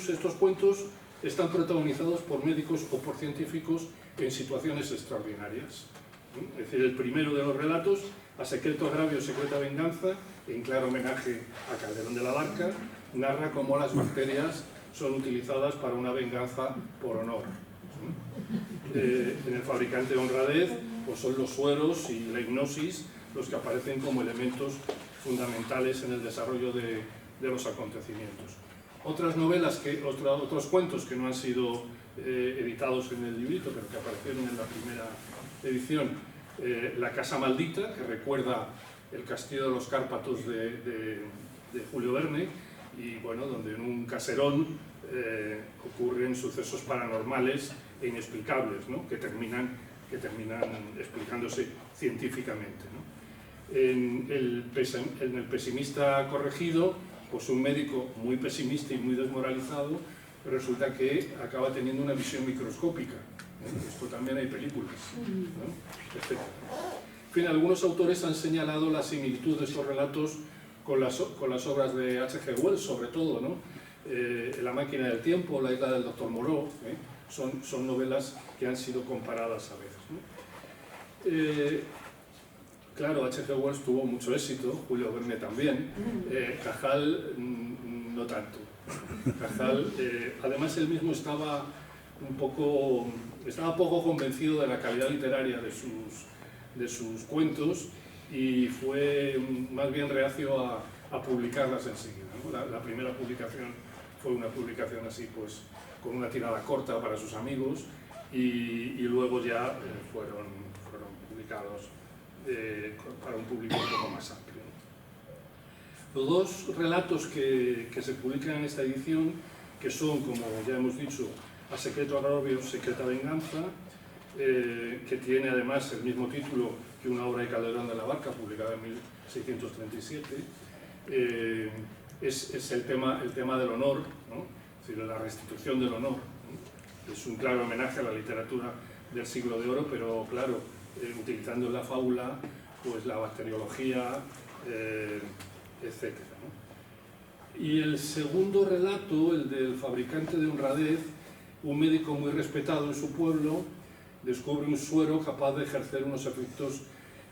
estos cuentos están protagonizados por médicos o por científicos en situaciones extraordinarias. Es decir, el primero de los relatos, A secreto agravio, secreta venganza, en claro homenaje a Calderón de la Barca, narra cómo las bacterias son utilizadas para una venganza por honor. En El fabricante de honradez, pues son los sueros y la hipnosis los que aparecen como elementos fundamentales en el desarrollo de los acontecimientos. Otras novelas, otros cuentos que no han sido editados en el librito, pero que aparecieron en la primera edición, La casa maldita, que recuerda el castillo de los Cárpatos de Julio Verne, y bueno, donde en un caserón ocurren sucesos paranormales e inexplicables, ¿no? que terminan explicándose científicamente, ¿no? En el pesimista corregido, pues un médico muy pesimista y muy desmoralizado resulta que acaba teniendo una visión microscópica. Esto también hay películas, ¿no? Etcétera. En fin, algunos autores han señalado la similitud de estos relatos con las obras de H.G. Wells, sobre todo, ¿no? La máquina del tiempo, La isla del doctor Moreau, son novelas que han sido comparadas a veces, ¿no? Claro, H.G. Wells tuvo mucho éxito, Julio Verne también, Cajal no tanto. Cajal, además él mismo estaba poco convencido de la calidad literaria de sus cuentos, y fue más bien reacio a publicarlas enseguida, ¿no? La primera publicación fue una publicación así, pues, con una tirada corta para sus amigos, y luego ya fueron publicados para un público un poco más amplio. Los dos relatos que se publican en esta edición, que son, como ya hemos dicho, A secreto agravio, secreta venganza, que tiene además el mismo título que una obra de Calderón de la Barca, publicada en 1637, es el tema del honor, ¿no? Es decir, la restitución del honor, ¿no? Es un claro homenaje a la literatura del siglo de oro, pero claro, utilizando en la fábula pues la bacteriología, etc., ¿no? Y el segundo relato, el del fabricante de honradez, un médico muy respetado en su pueblo descubre un suero capaz de ejercer unos efectos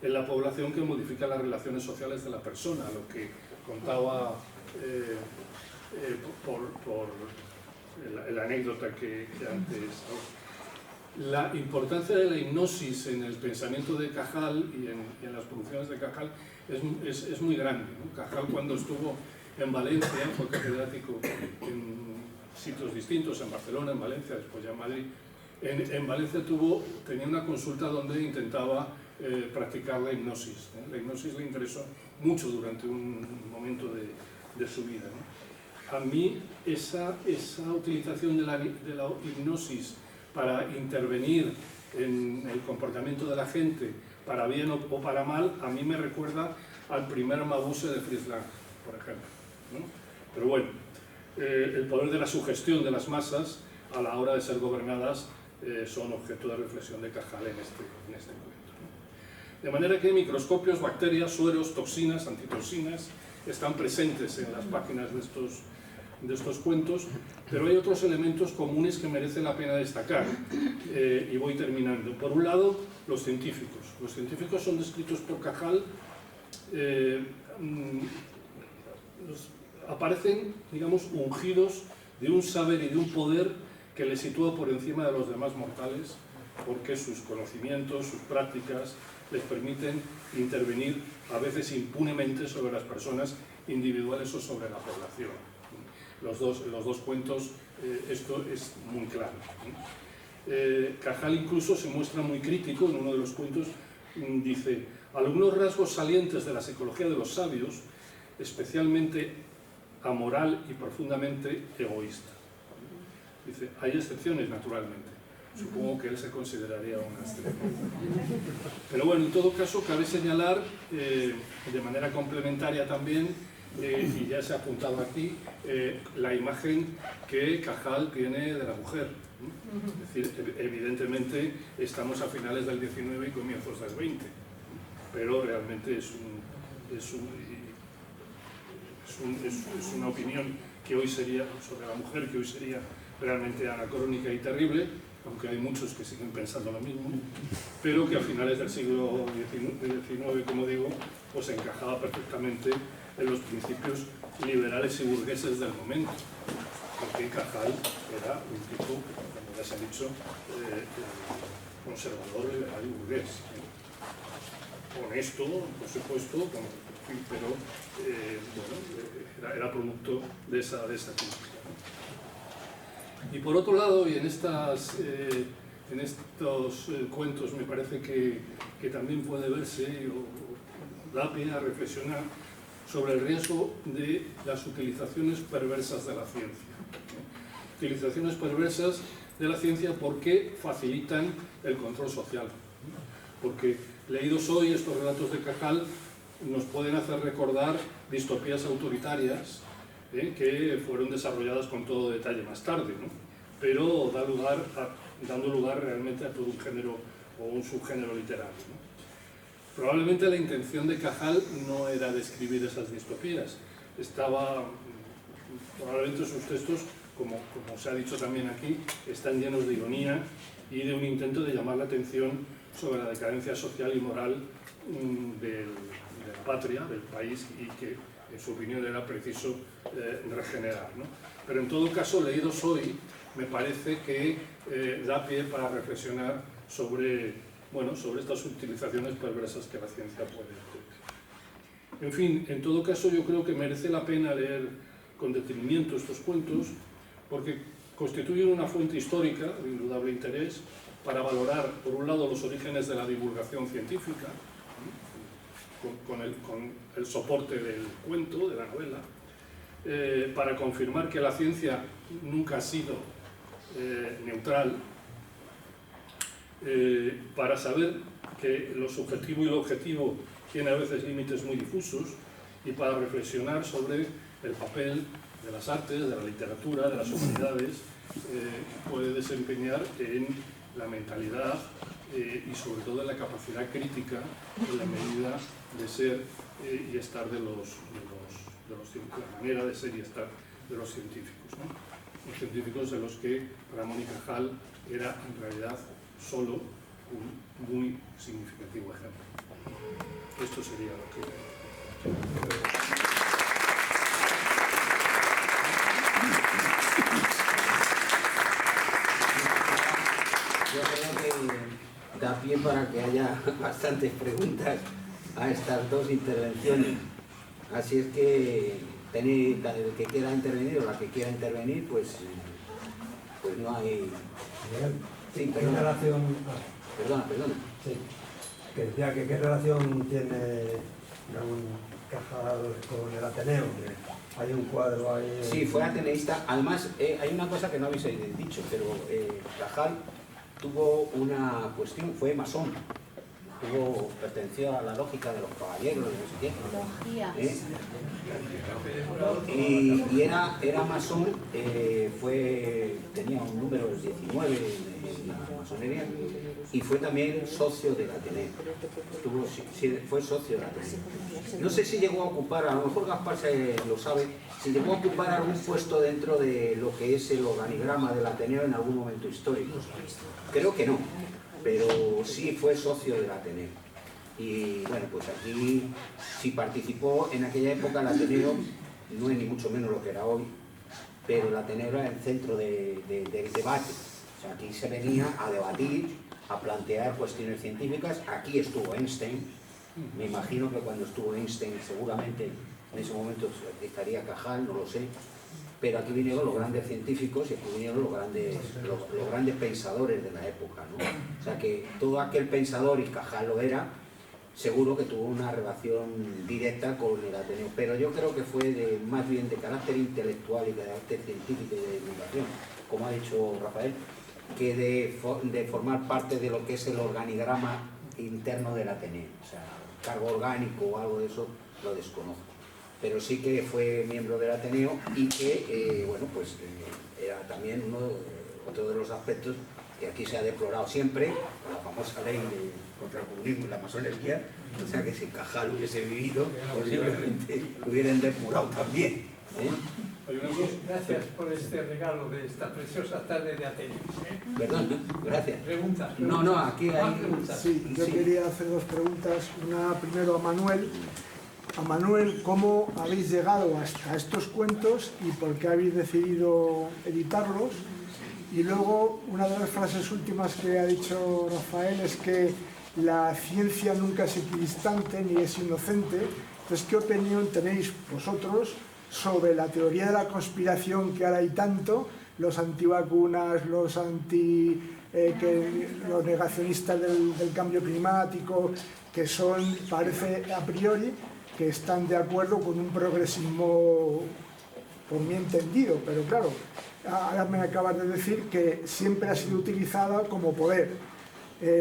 en la población que modifica las relaciones sociales de la persona, lo que contaba por la anécdota que antes. La importancia de la hipnosis en el pensamiento de Cajal y en las producciones de Cajal es muy grande, ¿no? Cajal, cuando estuvo en Valencia, fue catedrático en sitios distintos, en Barcelona, en Valencia, después ya en Madrid. En Valencia tenía una consulta donde intentaba practicar la hipnosis, ¿no? La hipnosis le interesó mucho durante un momento de su vida, ¿no? A mí esa utilización de la hipnosis para intervenir en el comportamiento de la gente, para bien o para mal, a mí me recuerda al primer Mabuse de Fritz Lang, por ejemplo, ¿no? Pero bueno, el poder de la sugestión de las masas a la hora de ser gobernadas son objeto de reflexión de Cajal en este cuento, ¿no? De manera que microscopios, bacterias, sueros, toxinas, antitoxinas están presentes en las páginas de estos cuentos, pero hay otros elementos comunes que merece la pena destacar, y voy terminando. Por un lado, los científicos. Los científicos son descritos por Cajal, aparecen, digamos, ungidos de un saber y de un poder que les sitúa por encima de los demás mortales, porque sus conocimientos, sus prácticas, les permiten intervenir a veces impunemente sobre las personas individuales o sobre la población. En los dos cuentos esto es muy claro, ¿no? Cajal incluso se muestra muy crítico en uno de los cuentos, dice: algunos rasgos salientes de la psicología de los sabios, especialmente amoral y profundamente egoísta. Dice, hay excepciones naturalmente, supongo que él se consideraría un astrónomo. Pero bueno, en todo caso, cabe señalar de manera complementaria también, y ya se ha apuntado aquí, la imagen que Cajal tiene de la mujer. Es decir, evidentemente estamos a finales del 19 y comienzos del 20, pero realmente es una opinión que hoy sería sobre la mujer, que hoy sería realmente anacrónica y terrible, aunque hay muchos que siguen pensando lo mismo, pero que a finales del siglo XIX, como digo, pues encajaba perfectamente en los principios liberales y burgueses del momento, porque Cajal era un tipo, como ya se ha dicho, conservador, liberal y burgués. Honesto, por supuesto, pero bueno, era producto de esa crítica. Y por otro lado, y en estos cuentos me parece que también puede verse, o da pie a reflexionar sobre el riesgo de las utilizaciones perversas de la ciencia. Utilizaciones perversas de la ciencia porque facilitan el control social. Porque leídos hoy estos relatos de Cajal nos pueden hacer recordar distopías autoritarias que fueron desarrolladas con todo detalle más tarde, ¿no? Pero dando lugar realmente a todo un género o un subgénero literario, ¿no? Probablemente la intención de Cajal no era describir esas distopías. Probablemente sus textos, como se ha dicho también aquí, están llenos de ironía y de un intento de llamar la atención sobre la decadencia social y moral de la patria, del país, y que, en su opinión, era preciso regenerar, ¿no? Pero en todo caso, leídos hoy, me parece que da pie para reflexionar sobre estas utilizaciones perversas que la ciencia puede tener. En fin, en todo caso, yo creo que merece la pena leer con detenimiento estos cuentos, porque constituyen una fuente histórica de indudable interés para valorar, por un lado, los orígenes de la divulgación científica, con el soporte del cuento, de la novela, para confirmar que la ciencia nunca ha sido neutral, para saber que lo subjetivo y lo objetivo tiene a veces límites muy difusos, y para reflexionar sobre el papel de las artes, de la literatura, de las humanidades, que puede desempeñar en la mentalidad y sobre todo en la capacidad crítica, en la medida de ser y estar de la manera de ser y estar de los científicos, ¿no? Los científicos de los que Ramón y Cajal era en realidad solo un muy significativo ejemplo. Esto sería lo que... Yo creo que da pie para que haya bastantes preguntas a estas dos intervenciones. Así es que tenéis, el que quiera intervenir o la que quiera intervenir, pues no hay... Sí, ¿Qué relación... Perdona. Sí, que decía que qué relación tiene Cajal con el Ateneo, que hay un cuadro ahí... Sí, fue ateneísta. Además, hay una cosa que no habéis dicho, pero Cajal tuvo una cuestión, fue masón. Perteneció a la lógica de los caballeros, de no sé qué. Y era masón, tenía un número 19 en la masonería, y fue también socio del Ateneo. Fue socio del Ateneo. No sé si llegó a ocupar, a lo mejor Gaspar lo sabe, si llegó a ocupar algún puesto dentro de lo que es el organigrama del Ateneo en algún momento histórico. Creo que no, pero sí fue socio del Ateneo. Y bueno, pues aquí sí participó en aquella época. El Ateneo no es ni mucho menos lo que era hoy, pero el Ateneo era el centro del debate. O sea, aquí se venía a debatir, a plantear cuestiones científicas. Aquí estuvo Einstein. Me imagino que cuando estuvo Einstein seguramente en ese momento estaría Cajal, no lo sé. Pero aquí vinieron los grandes científicos y aquí vinieron los grandes pensadores de la época, ¿no? O sea que todo aquel pensador, y Cajal lo era, seguro que tuvo una relación directa con el Ateneo. Pero yo creo que fue más bien de carácter intelectual y de carácter científico y de divulgación, como ha dicho Rafael. que de formar parte de lo que es el organigrama interno del Ateneo. O sea, cargo orgánico o algo de eso lo desconozco. Pero sí que fue miembro del Ateneo y que, bueno, pues era también otro de los aspectos que aquí se ha deplorado siempre, con la famosa ley contra el comunismo y la masonería, o sea que si Cajal hubiese vivido, posiblemente lo hubieran depurado también. Gracias por este regalo de esta preciosa tarde de Ateneo. Perdón, ¿no? Gracias. Preguntas. No, aquí hay... preguntas. Sí, yo quería hacer dos preguntas. Una primero a Manuel. A Manuel, ¿cómo habéis llegado hasta estos cuentos y por qué habéis decidido editarlos? Y luego, una de las frases últimas que ha dicho Rafael es que la ciencia nunca es equidistante ni es inocente. Entonces, ¿qué opinión tenéis vosotros sobre la teoría de la conspiración que ahora hay tanto, los antivacunas, los los negacionistas del cambio climático, que son, parece a priori, que están de acuerdo con un progresismo, por mi entendido, pero claro, ahora me acabas de decir que siempre ha sido utilizada como poder.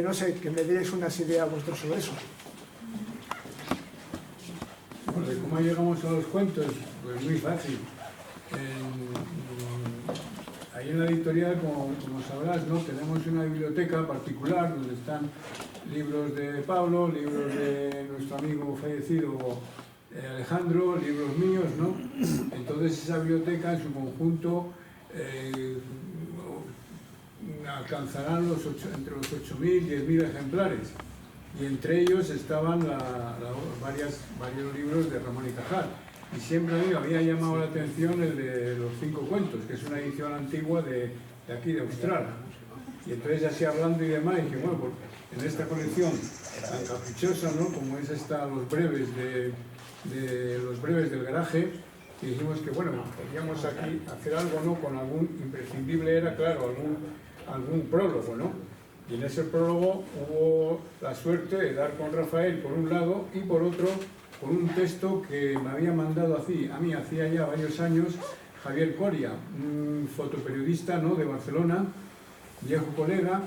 No sé, que me deis unas ideas vosotros sobre eso. Bueno, ¿cómo llegamos a los cuentos? Pues muy fácil. Ahí en la editorial, como sabrás, ¿no? Tenemos una biblioteca particular donde están libros de Pablo, libros de nuestro amigo fallecido Alejandro, libros míos, ¿no? Entonces esa biblioteca en su conjunto alcanzarán entre los 8.000 y 10.000 ejemplares. Y entre ellos estaban varios libros de Ramón y Cajal. Y siempre a mí me había llamado la atención el de los 5 cuentos, que es una edición antigua de aquí, de Australia. Y entonces, así hablando y demás, dije, bueno, pues en esta colección tan caprichosa, ¿no?, como es esta, los breves del garaje, y dijimos que, bueno, podríamos aquí hacer algo, ¿no?, con algún, imprescindible era, claro, algún prólogo, ¿no? Y en ese prólogo hubo la suerte de dar con Rafael por un lado y por otro con un texto que me había mandado a mí hacía ya varios años Javier Coria, un fotoperiodista, ¿no?, de Barcelona, viejo colega,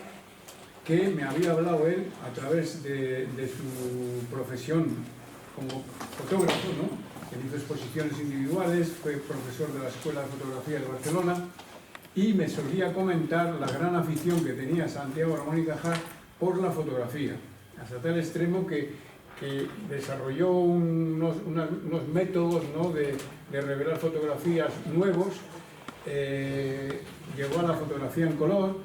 que me había hablado él a través de su profesión como fotógrafo, ¿no? Él hizo exposiciones individuales, fue profesor de la Escuela de Fotografía de Barcelona y me solía comentar la gran afición que tenía Santiago Ramón y Cajal por la fotografía, hasta tal extremo que desarrolló unos métodos, ¿no?, de revelar fotografías nuevos. Llegó a la fotografía en color,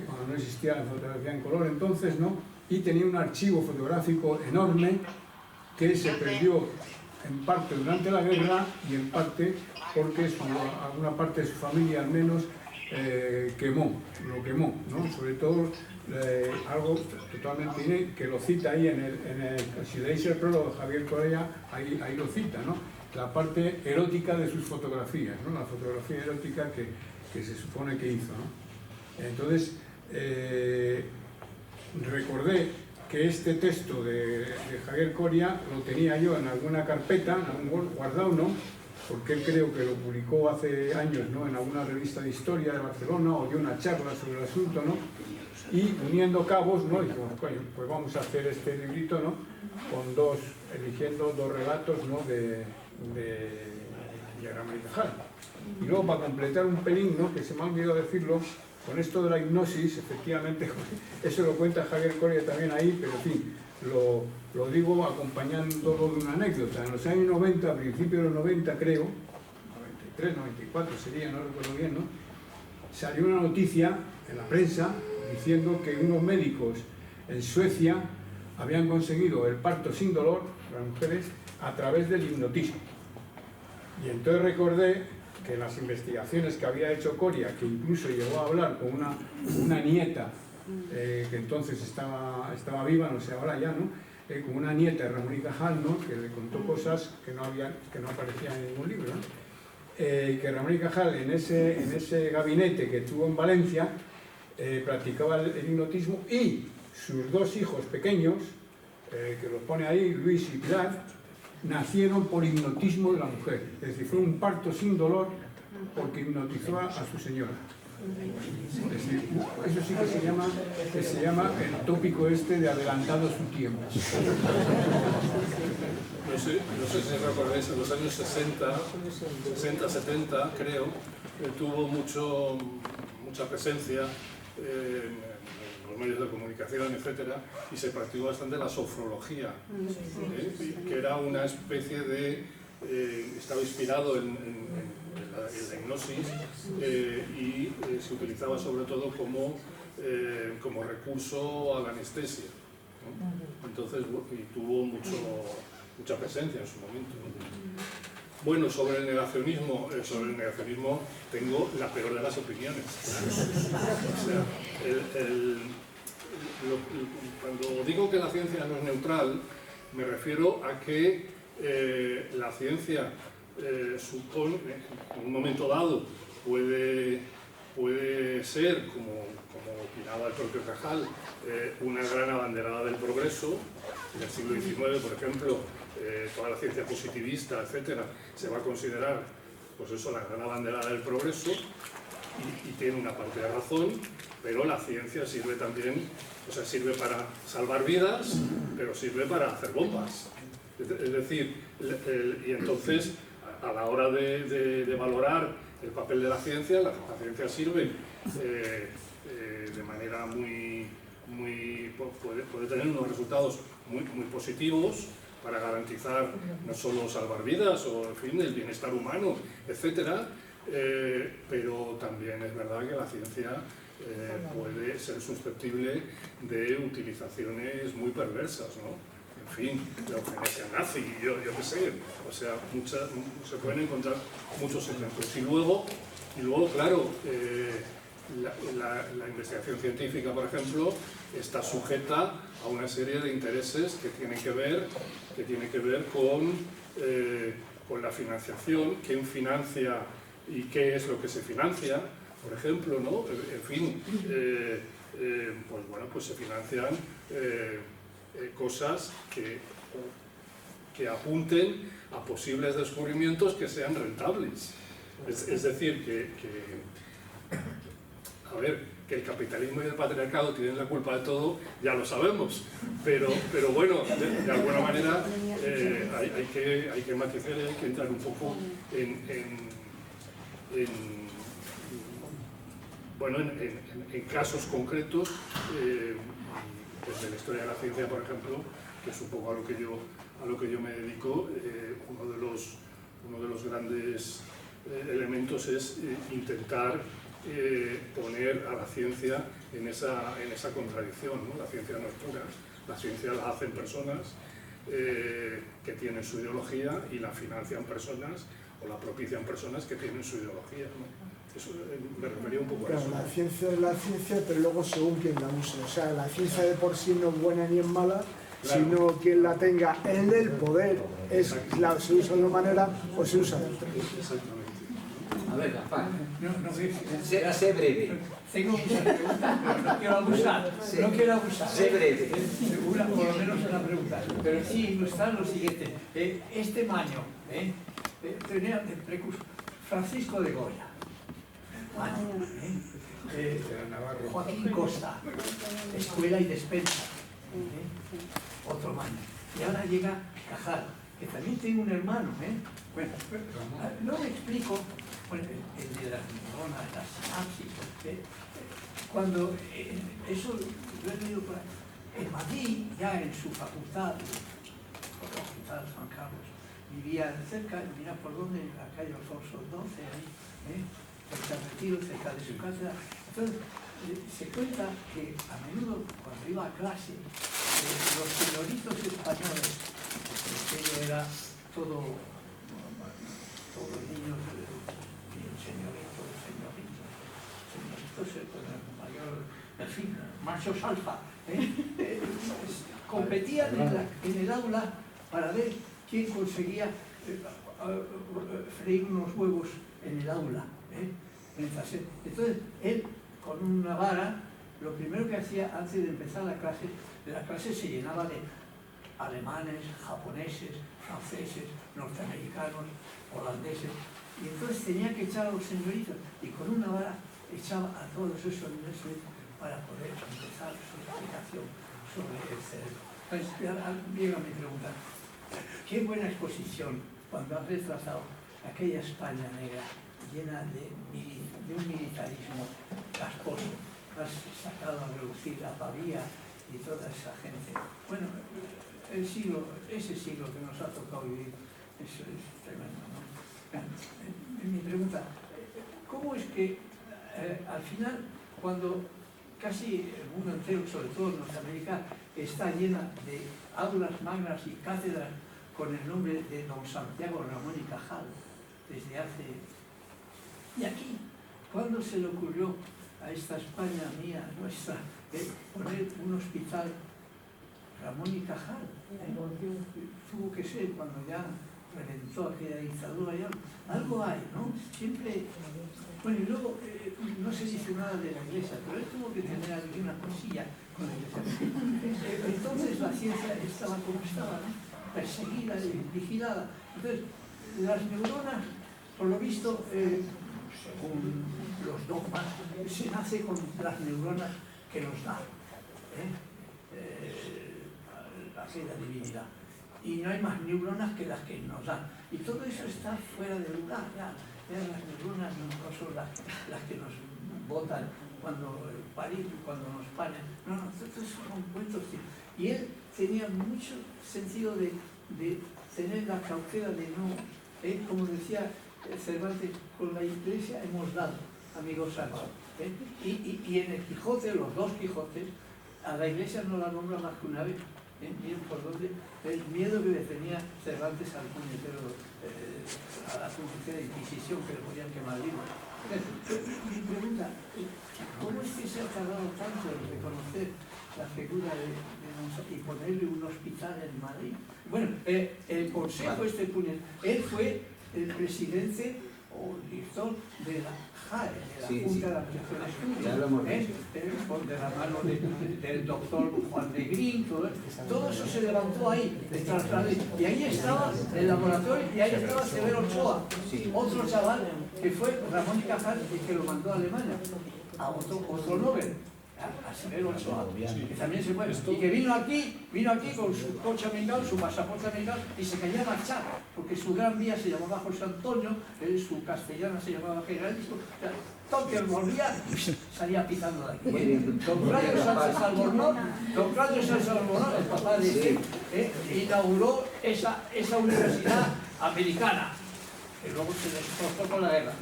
cuando no existía la fotografía en color entonces, ¿no?, y tenía un archivo fotográfico enorme que se perdió en parte durante la guerra y en parte porque alguna parte de su familia al menos lo quemó, ¿no? Sobre todo algo totalmente que lo cita ahí si leéis el prólogo de Javier Coria, ahí lo cita, ¿no?, la parte erótica de sus fotografías, ¿no?, la fotografía erótica que se supone que hizo, ¿no? Entonces recordé que este texto de Javier Coria lo tenía yo en alguna carpeta, en algún guardado, ¿no?, porque él creo que lo publicó hace años, ¿no?, en alguna revista de historia de Barcelona, o dio una charla sobre el asunto, ¿no?, y uniendo cabos, ¿no?, dijimos, coño, pues vamos a hacer este librito, ¿no?, eligiendo dos relatos, ¿no?, de Ramón y Cajal. Y luego, para completar un pelín, ¿no?, que se me ha olvidado decirlo, con esto de la hipnosis, efectivamente, eso lo cuenta Javier Coria también ahí, pero en fin, lo digo acompañándolo de una anécdota. En los años 90, a principios de los 90 creo, 93, 94 sería, no recuerdo bien, ¿no?, salió una noticia en la prensa diciendo que unos médicos en Suecia habían conseguido el parto sin dolor para las mujeres a través del hipnotismo. Y entonces recordé que las investigaciones que había hecho Coria, que incluso llegó a hablar con una nieta que entonces estaba viva, no sé ahora ya, ¿no?, con una nieta de Ramón y Cajal, ¿no?, que le contó cosas que no aparecían en ningún libro, ¿no? Que Ramón y Cajal en ese gabinete que tuvo en Valencia practicaba el hipnotismo, y sus dos hijos pequeños, que los pone ahí, Luis y Pilar, nacieron por hipnotismo de la mujer. Es decir, fue un parto sin dolor porque hipnotizó a su señora. Eso sí que se llama el tópico este de adelantado su tiempo. No sé si recordáis, en los años 60, 70, creo, tuvo mucha presencia en los medios de comunicación, etcétera, y se practicó bastante la sofrología, que era una especie de... estaba inspirado en la hipnosis y se utilizaba sobre todo como recurso a la anestesia, ¿no? Entonces, y tuvo mucha presencia en su momento, ¿no? Bueno, sobre el negacionismo tengo la peor de las opiniones. O sea, cuando digo que la ciencia no es neutral, me refiero a que la ciencia supone, en un momento dado, puede ser, como opinaba el propio Cajal, una gran abanderada del progreso. En el siglo XIX, por ejemplo, toda la ciencia positivista, etcétera, se va a considerar, pues eso, la gran abanderada del progreso, y tiene una parte de razón, pero la ciencia sirve también, o sea, sirve para salvar vidas, pero sirve para hacer bombas. Es decir, y entonces, a la hora de valorar el papel de la ciencia sirve de manera puede tener unos resultados muy positivos para garantizar no solo salvar vidas o, en fin, el bienestar humano, etcétera, pero también es verdad que la ciencia puede ser susceptible de utilizaciones muy perversas, ¿no? En fin, la eugenesia nazi, yo qué sé, o sea, se pueden encontrar muchos ejemplos. Y luego claro, la investigación científica, por ejemplo, está sujeta a una serie de intereses que tienen que ver con la financiación, quién financia y qué es lo que se financia, por ejemplo, ¿no? En fin, pues bueno, pues se financian cosas que apunten a posibles descubrimientos que sean rentables. Es decir, a ver, que el capitalismo y el patriarcado tienen la culpa de todo, ya lo sabemos, pero bueno, de alguna manera hay que matizar y hay que entrar un poco en casos concretos, desde la historia de la ciencia, por ejemplo, que es un poco a lo que yo me dedico. Uno de los grandes elementos es intentar poner a la ciencia en esa contradicción, ¿no? La ciencia no es pura, la ciencia la hacen personas que tienen su ideología y la financian personas o la propician personas que tienen su ideología, ¿no? Eso me refería un poco a eso. La ciencia es la ciencia, pero luego según quien la use. O sea, la ciencia de por sí no es buena ni es mala, claro, sino quien la tenga en el poder se usa de una manera o se usa de otra. Exactamente. A ver, Gaspar, No, sé breve. tengo muchas preguntas, pero no quiero abusar. No quiero abusar. Sé breve. Una, por lo menos una pregunta. Pero sí ilustrar lo siguiente. Este año tenía de precursor Francisco de Goya. Joaquín Costa, Escuela y Despensa, otro año. Y ahora llega Cajal, que también tiene un hermano. Bueno, no me explico, bueno, el de la neurona, la sinapsis, cuando eso lo he leído por ahí. En Madrid, ya en su facultad, la Facultad de San Carlos, vivía cerca, mira por dónde, en la calle Alfonso XII, ahí, está metido cerca de su casa. Entonces, se cuenta que a menudo cuando iba a clase, los señoritos españoles, porque aquello era todo niños, señoritos, con el mayor, en fin, machos alfa, competían en el aula para ver quién conseguía freír unos huevos en el aula. Entonces, él, con una vara, lo primero que hacía antes de empezar la clase se llenaba de alemanes, japoneses, franceses, norteamericanos, holandeses, y entonces tenía que echar a los señoritos, y con una vara echaba a todos esos meses para poder empezar su explicación sobre el cerebro. Entonces, llega mi pregunta, qué buena exposición cuando has retratado aquella España negra llena de un militarismo casposo. Has sacado a relucir a Pavía y toda esa gente. Bueno, ese siglo que nos ha tocado vivir, eso es tremendo, ¿no? Mi pregunta, ¿cómo es que al final, cuando casi el mundo entero, sobre todo Norteamérica, está llena de aulas magnas y cátedras con el nombre de don Santiago Ramón y Cajal, desde hace... Y aquí, ¿cuándo se le ocurrió a esta España mía, nuestra, poner un hospital Ramón y Cajal? Tuvo que ser cuando ya reventó aquella dictadura, ya algo hay, ¿no? Siempre... Bueno, y luego no se dice nada de la Iglesia, pero él tuvo que tener alguna cosilla con la Iglesia. Entonces la ciencia estaba como estaba, ¿no? Perseguida y vigilada. Entonces, las neuronas, por lo visto, según los dogmas, se nace con las neuronas que nos dan aquella divinidad. Y no hay más neuronas que las que nos dan. Y todo eso está fuera de lugar. Ya las neuronas no son las que nos botan cuando parir, cuando nos paran. No, estos son cuentos. Y él tenía mucho sentido de tener la cautela de no, como decía Cervantes, con la Iglesia hemos dado, amigo Sancho. Y en el Quijote, los dos Quijotes, a la Iglesia no la nombra más que una vez. Miren por dónde, el miedo que le tenía Cervantes al puñetero, a la puñetera Inquisición que le podían quemar vivos. Mi pregunta, ¿cómo es que se ha tardado tanto en reconocer la figura de Monsalve y ponerle un hospital en Madrid? Bueno, el consejo él fue el presidente o el director de la JAE, de la Junta de Ampliación de Estudios, de la mano del doctor Juan de Grín, todo eso se levantó ahí, y ahí estaba el laboratorio, y ahí estaba Severo Ochoa, otro chaval que fue Ramón y Cajal, que lo mandó a Alemania, a otro Nobel, a Severo Ochoa, que también se fue, y que vino aquí con su coche americano, su pasaporte americano, y se quería marchar, porque su gran vía se llamaba José Antonio, su castellana se llamaba Generalísimo, todo que volvía, salía pitando de aquí. Don Claudio Sánchez Albornoz, el papá de inauguró esa universidad americana, que luego se destrozó con la guerra,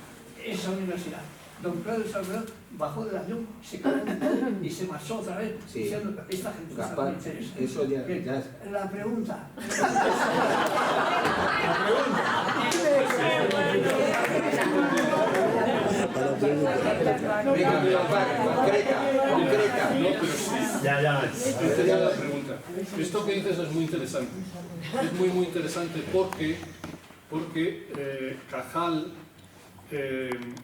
esa universidad. Don Claudio Salvador bajó del avión, se cagó y se marchó otra vez, diciendo que esta gente está muy interesante. Eso ya... La pregunta. Concreta. Ya. Esta es la pregunta. Esto que dices es muy interesante. Es muy interesante porque Cajal, en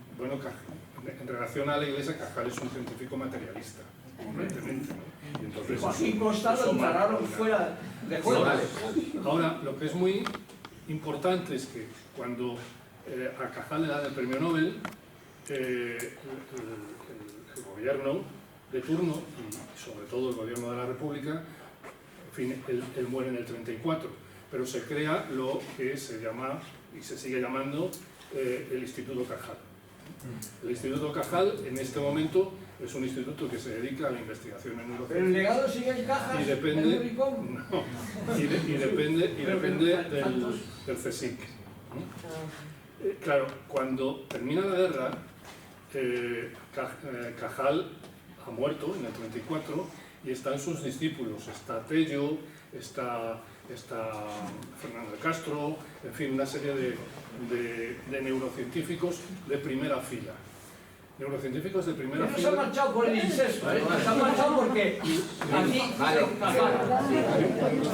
relación a la Iglesia, Cajal es un científico materialista, completamente. Y entonces Joaquín Costa lo pararon fuera de juego. Ahora, lo que es muy importante es que cuando a Cajal le dan el premio Nobel, el gobierno de turno, y sobre todo el gobierno de la República, en fin, él muere en el 34, pero se crea lo que se llama, y se sigue llamando, el Instituto Cajal. El Instituto Cajal, en este momento, es un instituto que se dedica a la investigación en neurociencia. ¿Pero el legado sigue en cajas? Y depende, depende del CSIC. Claro, cuando termina la guerra, Cajal ha muerto en el 34 y están sus discípulos. Está Tello, está Fernando de Castro, en fin, una serie de neurocientíficos de primera fila. Neurocientíficos de primera fila. No se han marchado por el incesto, se han marchado porque aquí no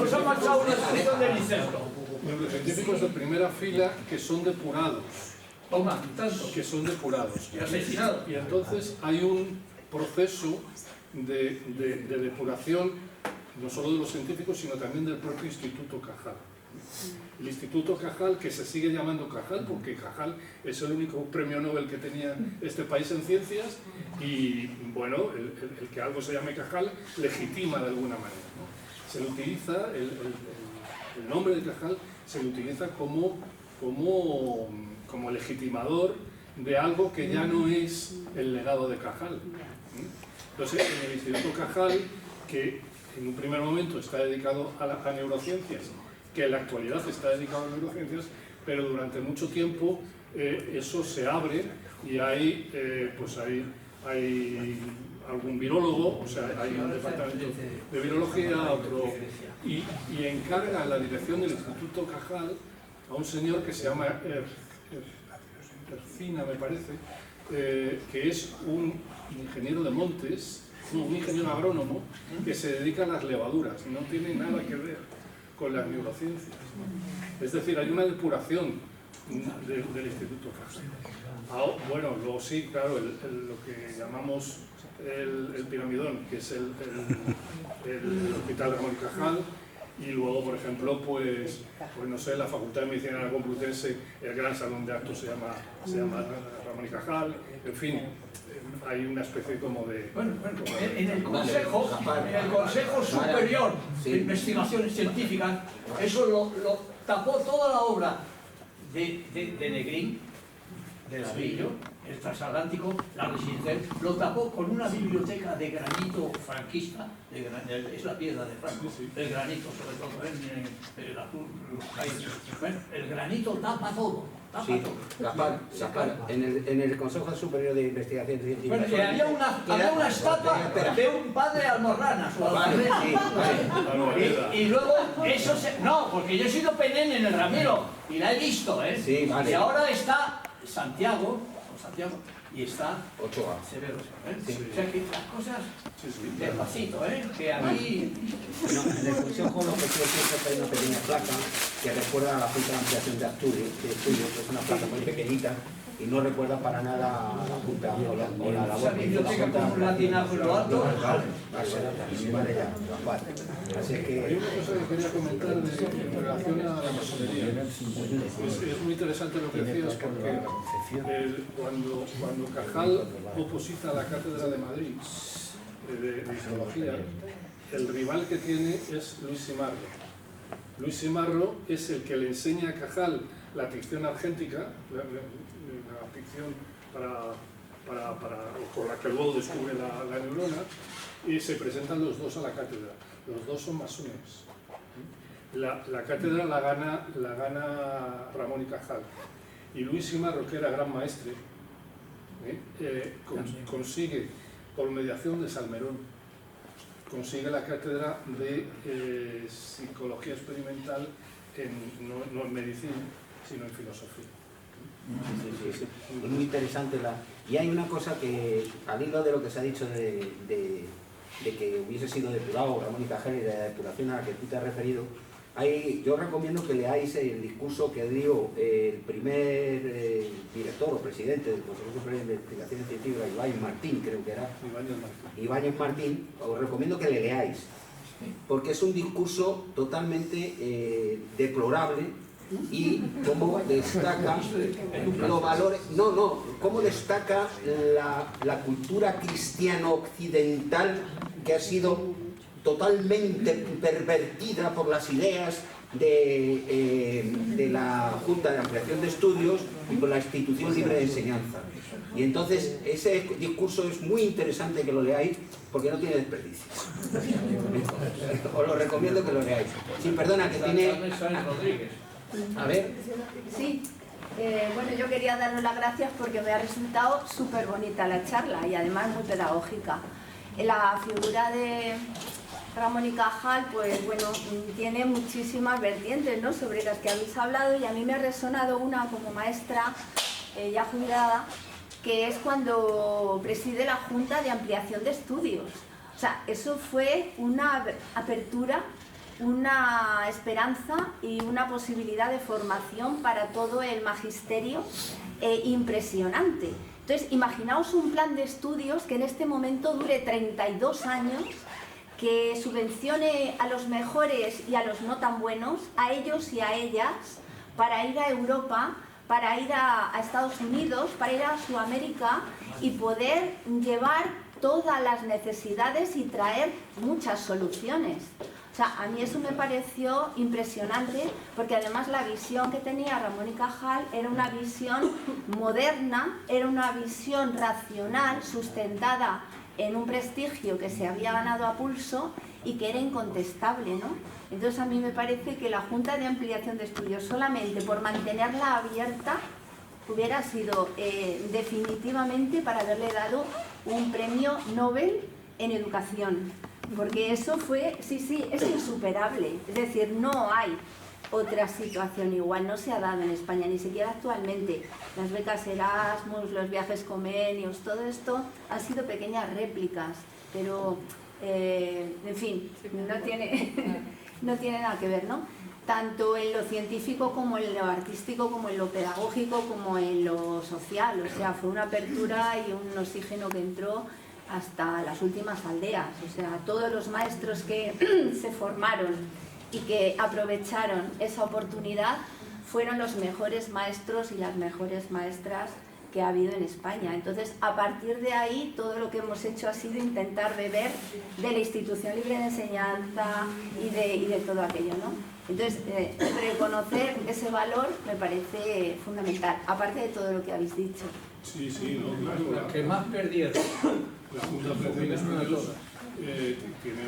se han marchado una sección del incesto. Neurocientíficos de primera fila que son depurados. Toma, tanto. Que son depurados. Y asesinados. Y entonces hay un proceso de depuración no solo de los científicos, sino también del propio Instituto Cajal. el Instituto Cajal, que se sigue llamando Cajal, porque Cajal es el único premio Nobel que tenía este país en ciencias, y bueno, el que algo se llame Cajal legitima de alguna manera, ¿no? Se le utiliza, el nombre de Cajal se le utiliza como legitimador de algo que ya no es el legado de Cajal. Entonces, en el Instituto Cajal, que en un primer momento está dedicado a neurociencias, que en la actualidad está dedicado a neurociencias, pero durante mucho tiempo eso se abre y hay algún virólogo, o sea, hay un departamento de virología, otro, y encarga la dirección del Instituto Cajal a un señor que se llama Ercina, me parece, que es un ingeniero de montes, un ingeniero agrónomo, que se dedica a las levaduras, no tiene nada que ver con las neurociencias. Es decir, hay una depuración del Instituto Cajal. Bueno, luego sí, claro, lo que llamamos el piramidón, que es el Hospital Ramón y Cajal, y luego, por ejemplo, pues no sé, la Facultad de Medicina de la Complutense, el gran salón de actos se llama Ramón y Cajal, en fin, hay una especie como de... Bueno, en el Consejo Superior de Investigaciones Científicas, eso lo tapó toda la obra de Negrín, de Lavillo, el transatlántico, la residencia, lo tapó con una biblioteca de granito franquista, es la piedra de Franco, el granito sobre todo, el azul, bueno, el granito tapa todo. Sí, Gaspar, en el Consejo Superior de Investigaciones Científicas... Bueno, había una estatua de un padre almorranas o algo. Y luego eso se... No, porque yo he sido penén en el Ramiro y la he visto, ¿eh? Sí, vale. Y ahora está Santiago, y está Ochoa. Severo, ¿eh? Sí. O sea que las cosas despacito, ¿eh? Que aquí... Bueno, en el Consejo lo que siempre hay una pequeña placa que recuerda a la Junta de Ampliación de Estudios, que es una placa muy pequeñita y no recuerda para nada a la Junta o la labor que hizo la biblioteca Junta. con latina por lo alto. Vale, ya, vale. Así Hay que... una cosa que quería comentar en relación a la masonería. Es muy interesante lo que decías, porque cuando Cajal oposita a la Cátedra de Madrid de Histología, el rival que tiene es Luis Simarro. Luis Simarro es el que le enseña a Cajal la ficción argéntica, la ficción por la que luego descubre la neurona, y se presentan los dos a la cátedra. Los dos son masones. La cátedra la gana Ramón y Cajal. Y Luis Simarro, que era gran maestre, consigue, por mediación de Salmerón, consigue la cátedra de psicología experimental, no en medicina, sino en filosofía. Sí. Es muy interesante. Y hay una cosa que, al hilo de lo que se ha dicho de que hubiese sido depurado Ramón y Cajal y de la depuración a la que tú te has referido, yo recomiendo que leáis el discurso que dio el primer director o presidente del Consejo Superior de Investigaciones Científicas, Ibáñez Martín, creo que era. Ibáñez Martín, os recomiendo que le leáis, porque es un discurso totalmente deplorable, y cómo destaca los valores, cómo destaca la cultura cristiano-occidental que ha sido totalmente pervertida por las ideas de la Junta de Ampliación de Estudios y por la Institución Libre de Enseñanza. Y entonces ese discurso es muy interesante que lo leáis, porque no tiene desperdicio. Os lo recomiendo que lo leáis. Sí, perdona, que tiene... A ver. Sí, bueno, yo quería daros las gracias porque me ha resultado súper bonita la charla y además muy pedagógica. La figura de Ramón y Cajal, pues bueno, tiene muchísimas vertientes, ¿no?, sobre las que habéis hablado, y a mí me ha resonado una como maestra ya jubilada, que es cuando preside la Junta de Ampliación de Estudios. O sea, eso fue una apertura, una esperanza y una posibilidad de formación para todo el magisterio impresionante. Entonces, imaginaos un plan de estudios que en este momento dure 32 años, que subvencione a los mejores y a los no tan buenos, a ellos y a ellas, para ir a Europa, para ir a Estados Unidos, para ir a Sudamérica y poder llevar todas las necesidades y traer muchas soluciones. O sea, a mí eso me pareció impresionante, porque además la visión que tenía Ramón y Cajal era una visión moderna, era una visión racional, sustentada en un prestigio que se había ganado a pulso y que era incontestable, ¿no? Entonces a mí me parece que la Junta de Ampliación de Estudios, solamente por mantenerla abierta, hubiera sido definitivamente para haberle dado un premio Nobel en educación. Porque eso fue, sí, es insuperable. Es decir, no hay otra situación igual, no se ha dado en España, ni siquiera actualmente. Las becas Erasmus, los viajes Comenius, todo esto han sido pequeñas réplicas, pero, en fin, no tiene nada que ver, ¿no? Tanto en lo científico como en lo artístico, como en lo pedagógico, como en lo social. O sea, fue una apertura y un oxígeno que entró hasta las últimas aldeas. O sea, todos los maestros que se formaron y que aprovecharon esa oportunidad fueron los mejores maestros y las mejores maestras que ha habido en España. Entonces, a partir de ahí, todo lo que hemos hecho ha sido intentar beber de la institución libre de enseñanza y de todo aquello, ¿no? Entonces, reconocer ese valor me parece fundamental, aparte de todo lo que habéis dicho. Sí, no, claro. La que más perdieron. La Junta de Ampliación de Estudios tiene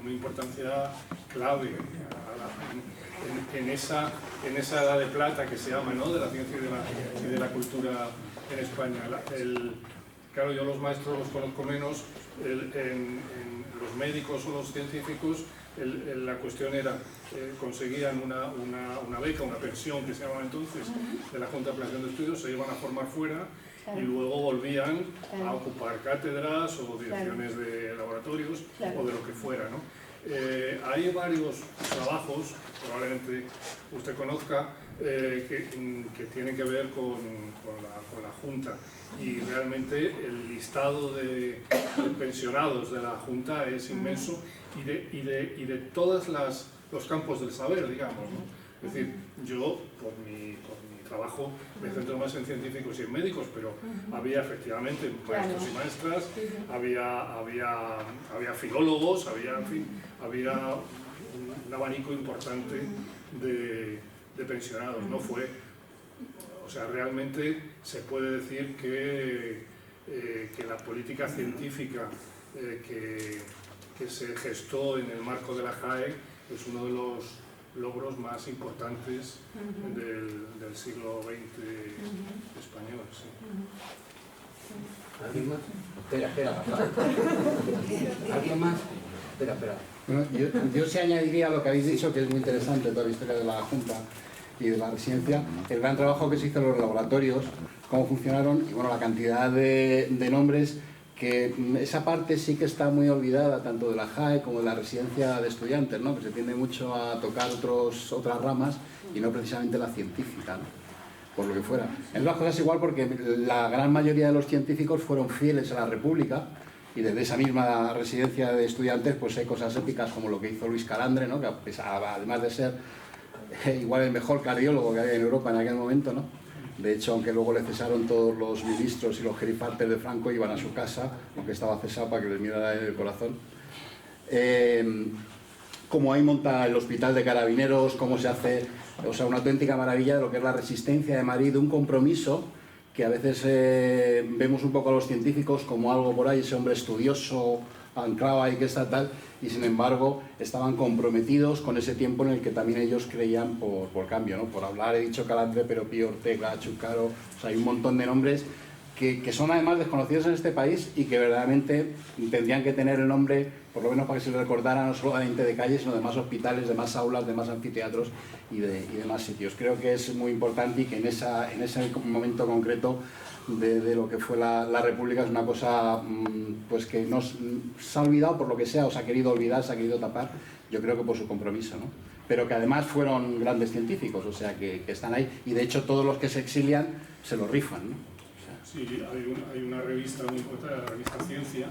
una importancia clave en esa edad de plata que se llama, ¿no?, de la ciencia y de la cultura en España. Claro, yo los maestros los conozco menos, en los médicos o los científicos la cuestión era, conseguían una beca, una pensión que se llamaba entonces, de la Junta de Ampliación de Estudios, se iban a formar fuera y luego volvían a ocupar cátedras o direcciones de laboratorios o de lo que fuera, ¿no? Hay varios trabajos, probablemente usted conozca, que tienen que ver con la Junta, y realmente el listado de pensionados de la Junta es inmenso y de todos los campos del saber, digamos, ¿no? Es decir, yo por mi trabajo me centro más en científicos y en médicos, pero había efectivamente maestros y maestras, había filólogos, había un abanico importante de pensionados. No fue, o sea, realmente se puede decir que la política científica que se gestó en el marco de la JAE es uno de los logros más importantes del siglo XX español. Sí. ¿Alguien más? Espera. ¿Alguien más? Espera. Bueno, yo sí añadiría lo que habéis dicho, que es muy interesante toda la historia de la Junta y de la residencia, el gran trabajo que se hizo en los laboratorios, cómo funcionaron y bueno, la cantidad de nombres, que esa parte sí que está muy olvidada, tanto de la JAE como de la residencia de estudiantes, ¿no? Que se tiende mucho a tocar otras ramas y no precisamente la científica, ¿no? Por lo que fuera. Es las cosas igual porque la gran mayoría de los científicos fueron fieles a la República, y desde esa misma residencia de estudiantes pues hay cosas épicas como lo que hizo Luis Calandre, ¿no? Que además de ser igual el mejor cardiólogo que había en Europa en aquel momento, ¿no? De hecho, aunque luego le cesaron todos los ministros y los gerifantes de Franco, iban a su casa, aunque estaba cesado, para que les mirara el corazón. Cómo ahí monta el hospital de carabineros, cómo se hace, o sea, una auténtica maravilla de lo que es la resistencia de Madrid, de un compromiso que a veces vemos un poco a los científicos como algo por ahí, ese hombre estudioso, anclado ahí que está tal, y sin embargo estaban comprometidos con ese tiempo en el que también ellos creían por cambio, ¿no? Por hablar, he dicho Calandre, pero Pío Ortega, Chúcaro, o sea, hay un montón de nombres que son además desconocidos en este país y que verdaderamente tendrían que tener el nombre, por lo menos para que se les recordara, no solamente de calles, sino de más hospitales, de más aulas, de más anfiteatros y de más sitios. Creo que es muy importante y que en ese momento concreto de lo que fue la República es una cosa pues que se ha olvidado por lo que sea, o se ha querido olvidar, se ha querido tapar, yo creo que por su compromiso, ¿no? Pero que además fueron grandes científicos, o sea, que están ahí, y de hecho todos los que se exilian se lo rifan, ¿no? Sí, hay una revista muy importante, la revista Ciencia,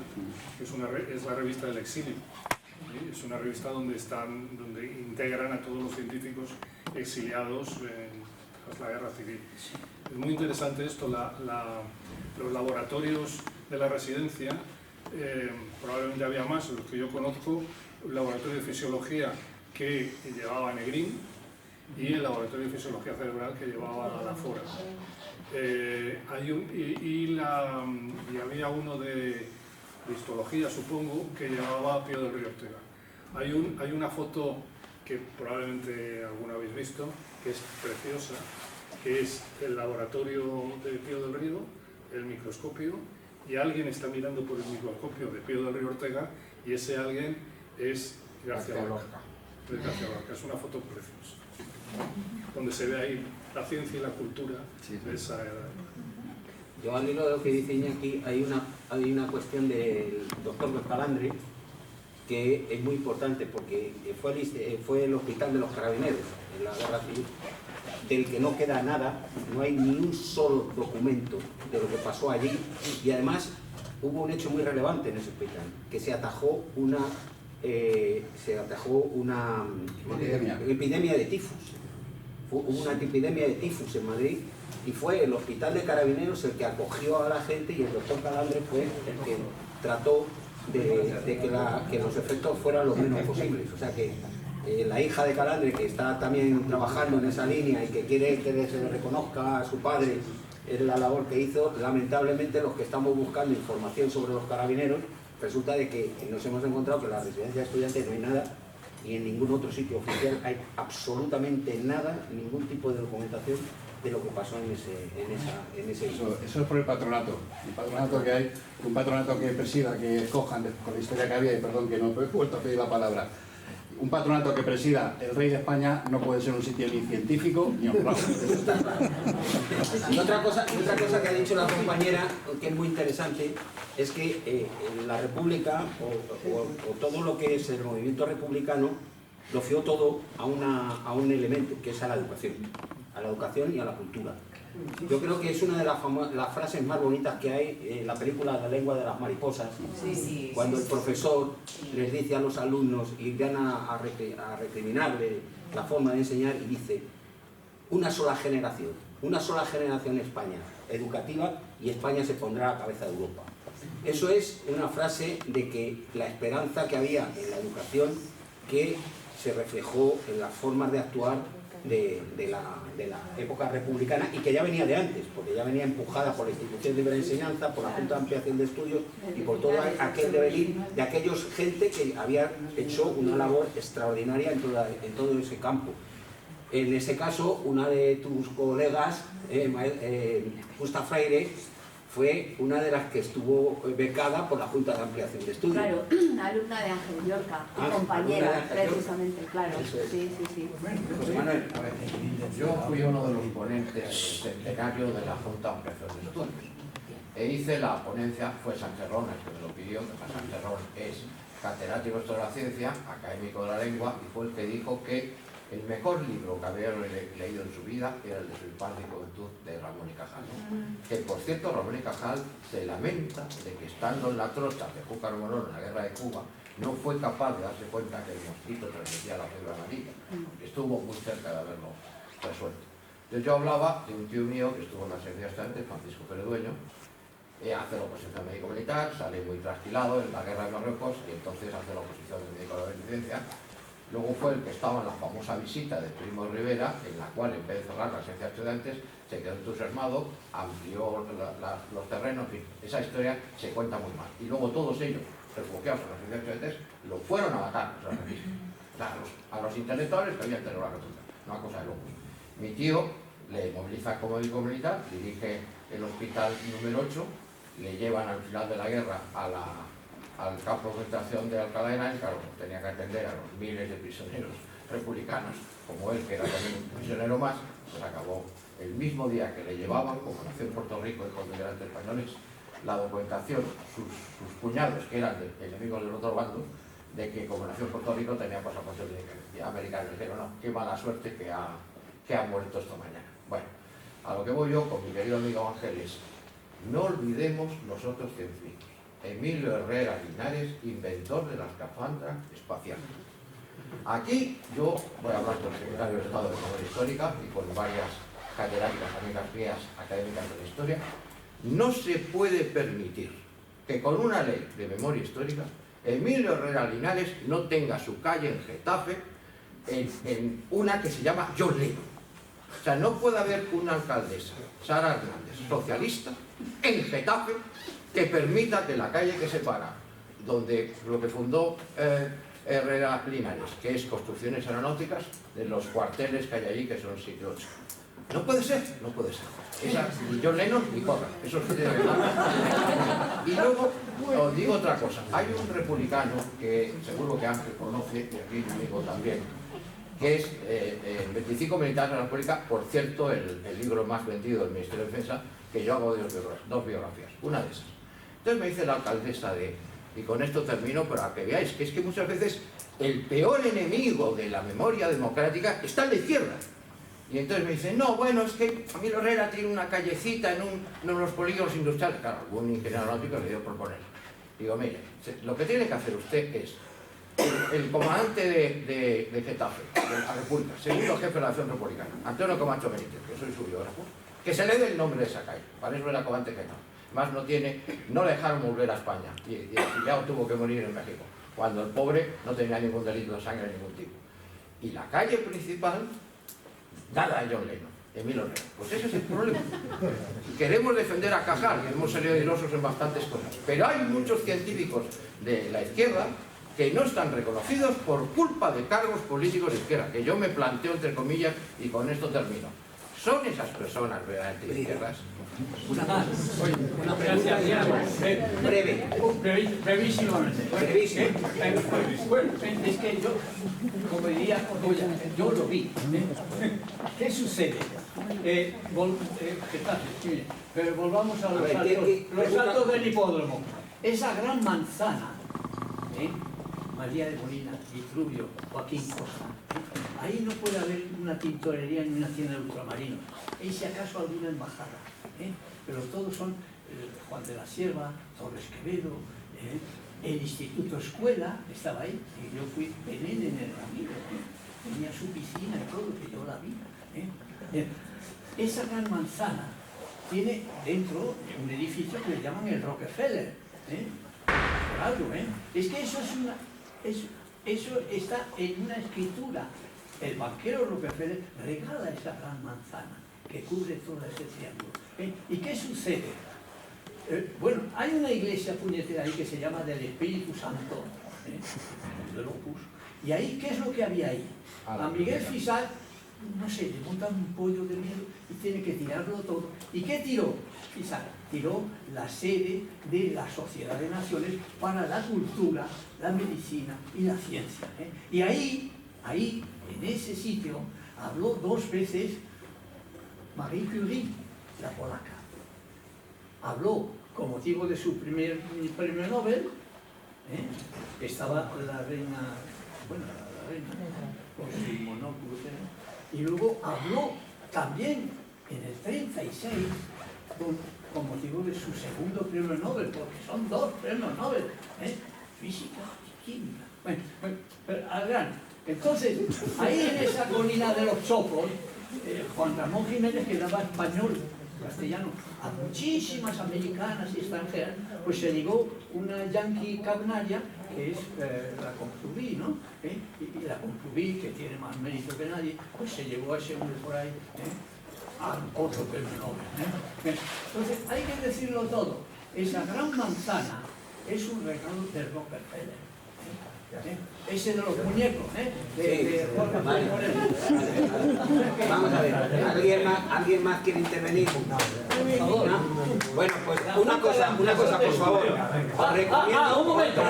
que es la revista del exilio. ¿Sí? Es una revista donde integran a todos los científicos exiliados tras la guerra civil. Es muy interesante esto, los laboratorios de la residencia, probablemente había más, los que yo conozco, un laboratorio de fisiología que llevaba Negrín y el laboratorio de fisiología cerebral que llevaba la Fora. Y había uno de histología, supongo, que llevaba Pío del Río Ortega. Hay una foto que probablemente alguna habéis visto, que es preciosa, que es el laboratorio de Pío del Río, el microscopio, y alguien está mirando por el microscopio de Pío del Río Ortega, y ese alguien es García Lorca. Es una foto preciosa, donde se ve ahí la ciencia y la cultura de esa edad. Yo al hilo de lo que dice Iñaki, hay una cuestión del doctor Calandre que es muy importante porque fue el hospital de los carabineros en la guerra civil, del que no queda nada, no hay ni un solo documento de lo que pasó allí, y además hubo un hecho muy relevante en ese hospital, que se atajó una epidemia de tifus. Hubo una epidemia de tifus en Madrid y fue el hospital de carabineros el que acogió a la gente, y el doctor Calandre fue el que trató de que los efectos fueran los menos posibles. O sea que la hija de Calandre, que está también trabajando en esa línea y que quiere que se le reconozca a su padre en la labor que hizo, lamentablemente los que estamos buscando información sobre los carabineros, resulta de que nos hemos encontrado que en la residencia de estudiantes no hay nada, y en ningún otro sitio oficial hay absolutamente nada, ningún tipo de documentación de lo que pasó en ese eso es por el patronato que hay, un patronato que presida, que escojan con la historia que había, y perdón que no he vuelto a pedir la palabra, un patronato que presida el rey de España no puede ser un sitio ni científico ni honrado. Y otra cosa que ha dicho la compañera, que es muy interesante, es que en la República, o todo lo que es el movimiento republicano, lo fió todo a un elemento, que es a la educación y a la cultura. Yo creo que es una de las frases más bonitas que hay en la película La lengua de las mariposas, cuando el profesor les dice a los alumnos y van a recriminarle la forma de enseñar, y dice: una sola generación en España educativa y España se pondrá a la cabeza de Europa. Eso es una frase de que la esperanza que había en la educación, que se reflejó en las formas de actuar de la época republicana, y que ya venía de antes, porque ya venía empujada por la institución de libre enseñanza, por la Junta de Ampliación de Estudios y por todo aquel devenir de aquellos gente que había hecho una labor extraordinaria en todo ese campo. En ese caso, una de tus colegas, Justa Freire, fue una de las que estuvo becada por la Junta de Ampliación de Estudios. Claro, alumna de Ángel Llorca, compañera, precisamente, claro. Sí. José Manuel, a ver, yo fui uno de los ponentes del centenario de la Junta de Ampliación de Estudios. Hice la ponencia, fue Sancherrón el que me lo pidió, que Sancherrón es catedrático de Historia de la Ciencia, académico de la lengua, y fue el que dijo que el mejor libro que había leído en su vida era el de su infancia y juventud de Ramón y Cajal. Que, por cierto, Ramón y Cajal se lamenta de que, estando en la trocha de Júcar Morón en la guerra de Cuba, no fue capaz de darse cuenta que el mosquito transmitía la fiebre amarilla. Estuvo muy cerca de haberlo resuelto. Entonces yo hablaba de un tío mío que estuvo en la Secretaría de Estudiantes, Francisco Peredueño, hace la oposición médico-militar, sale muy trasquilado en la guerra de Marruecos, y entonces hace la oposición de médico de la beneficencia. Luego fue el que estaba en la famosa visita de Primo Rivera, en la cual, en vez de cerrar la Residencia de Estudiantes, se quedó entusiasmado, amplió los terrenos, en fin, esa historia se cuenta muy mal. Y luego todos ellos, refugiados en la Residencia de Estudiantes, lo fueron a matar, o sea, a los intelectuales que habían tenido la República, una cosa de locos. Mi tío le moviliza como médico militar, dirige el hospital número 8, le llevan al final de la guerra al campo de concentración de Alcalá de Henares. Claro, tenía que atender a los miles de prisioneros republicanos, como él, que era también un prisionero más. Pues acabó el mismo día que le llevaban, como nació en Puerto Rico y con migrantes españoles, la documentación, sus cuñados, que eran enemigos del otro bando, de que como nació en Puerto Rico tenía pasaporte americano. Dijeron: no, qué mala suerte que ha muerto esta mañana. Bueno, a lo que voy yo con mi querido amigo Ángel es, No olvidemos los otros científicos. Emilio Herrera Linares, inventor de la escafandra espacial. Aquí yo voy a hablar con el secretario de Estado de Memoria Histórica y con varias catedráticas, amigas mías, académicas de la historia. No se puede permitir que con una ley de memoria histórica Emilio Herrera Linares no tenga su calle en Getafe en una que se llama John Lennon. O sea, no puede haber una alcaldesa, Sara Hernández, socialista, en Getafe, que permita que la calle que separa, donde lo que fundó Herrera Linares, que es construcciones aeronáuticas, de los cuarteles que hay allí, que son sitio 8. No puede ser, no puede ser. Esa, ni John Lennon ni Corra, eso sí tiene verdad. Y luego os digo otra cosa. Hay un republicano que seguro que Ángel conoce, y aquí mi amigo también, que es 25 militares de la República, por cierto, el libro más vendido del Ministerio de Defensa, que yo hago dos biografías, una de esas. Entonces me dice la alcaldesa y con esto termino, para que veáis que es que muchas veces el peor enemigo de la memoria democrática está en la izquierda. Y entonces me dice, no, bueno, es que Emilio Herrera tiene una callecita en uno de los polígonos industriales. Claro, algún ingeniero aeronáutico le dio por poner. Digo, mire, lo que tiene que hacer usted es el comandante de Getafe, de la República, segundo jefe de la Nación Republicana, Antonio Camacho Benítez, que soy su biógrafo, que se le dé el nombre de esa calle. Para eso era comandante de Getafe. Más no le dejaron volver a España y el exiliado tuvo que morir en México, cuando el pobre no tenía ningún delito de sangre de ningún tipo. Y la calle principal, nada de John Lennon, Emilio Herrera. Pues ese es el problema. Queremos defender a Cajal, y hemos salido airosos en bastantes cosas, pero hay muchos científicos de la izquierda que no están reconocidos por culpa de cargos políticos de izquierda, que yo me planteo entre comillas, y con esto termino. ¿Son esas personas verdaderamente de izquierdas? Una más. Una pregunta brevísimamente. Bueno, es que yo, como diría Oya, yo lo vi. ¿Qué sucede? Pero volvamos a los saltos del hipódromo. Esa gran manzana, María de Molina, Vitruvio, Joaquín Costa, ahí no puede haber una tintorería ni una tienda de ultramarinos. Y si acaso alguna embajada. Pero todos son Juan de la Sierva, Torres Quevedo, el Instituto Escuela estaba ahí, y yo fui Belén en el Ramiro, tenía su piscina y todo, que yo la vi. Esa gran manzana tiene dentro un edificio que le llaman el Rockefeller, por algo, es que eso eso está en una escritura. El banquero Rockefeller regala esa gran manzana que cubre todo ese triángulo. ¿Y qué sucede? Bueno, hay una iglesia puñetera ahí que se llama del Espíritu Santo, de Locus, y ahí, ¿qué es lo que había ahí? A Miguel Fisal, no sé, le montan un pollo de miedo y tiene que tirarlo todo. ¿Y qué tiró Fisal? Tiró la sede de la Sociedad de Naciones para la cultura, la medicina y la ciencia. Y ahí, en ese sitio, habló 2 veces Marie Curie, la polaca. Habló con motivo de su primer premio Nobel, estaba la reina, la reina, con su monóculo, y luego habló también en el 36 con motivo de su segundo premio Nobel, porque son 2 premios Nobel, física y química. Pero al grano. Entonces, ahí en esa colina de los Chopos, Juan Ramón Jiménez, que daba español, castellano, a muchísimas americanas y extranjeras, pues se ligó una yanqui cagnaria, que es la Compluví, ¿no? Y la Compluví, que tiene más mérito que nadie, pues se llevó a ese hombre por ahí, a otro premio Nobel. Entonces, hay que decirlo todo. Esa gran manzana es un regalo de Rockefeller. Ese de los muñecos, de Jorge Moreno. Vamos a ver, ¿alguien más quiere intervenir? Por favor. Bueno, pues una cosa, por favor. Un momento.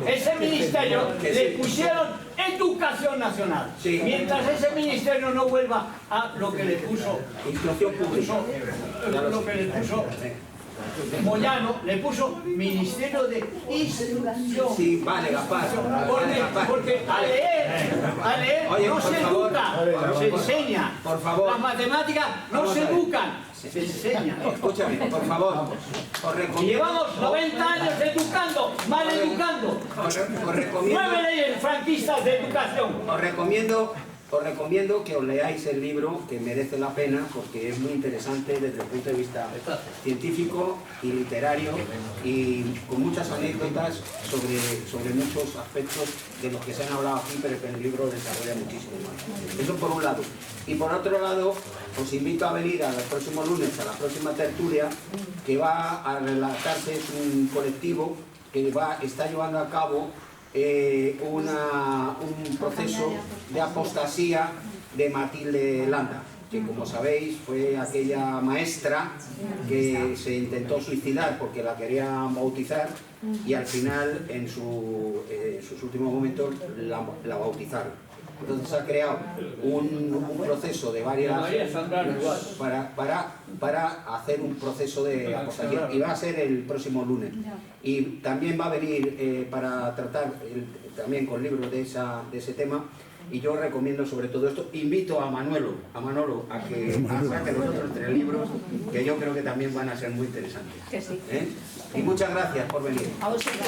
Ese ministerio le pusieron Educación Nacional. Mientras ese ministerio no vuelva a lo que le puso, Instrucción pública. lo que le puso Moyano le puso Ministerio de Instrucción. Sí, vale, Gaspar. Porque a leer Oye, no por se favor, educa, se enseña. Por favor. Las matemáticas no Vamos se a ver. educan, se enseñan. Escúchame, por favor. Os recomiendo. Llevamos 90 años educando, mal educando. Os recomiendo. 9 leyes franquistas de educación. Os recomiendo que os leáis el libro, que merece la pena, porque es muy interesante desde el punto de vista científico y literario, y con muchas anécdotas sobre muchos aspectos de los que se han hablado aquí, pero que el libro desarrolla muchísimo más. Eso por un lado. Y por otro lado, os invito a venir a los próximos lunes, a la próxima tertulia, que va a relatarse, es un colectivo que está llevando a cabo un proceso de apostasía de Matilde Landa, que como sabéis fue aquella maestra que se intentó suicidar porque la querían bautizar y al final en sus últimos momentos la bautizaron. Entonces ha creado un proceso de varias para hacer un proceso de apostasía, y va a ser el próximo lunes. Y también va a venir para tratar también con libros de ese tema, y yo recomiendo sobre todo esto. Invito a Manolo a que saque los otros 3 libros, que yo creo que también van a ser muy interesantes. Que sí. Y muchas gracias por venir. A vosotros.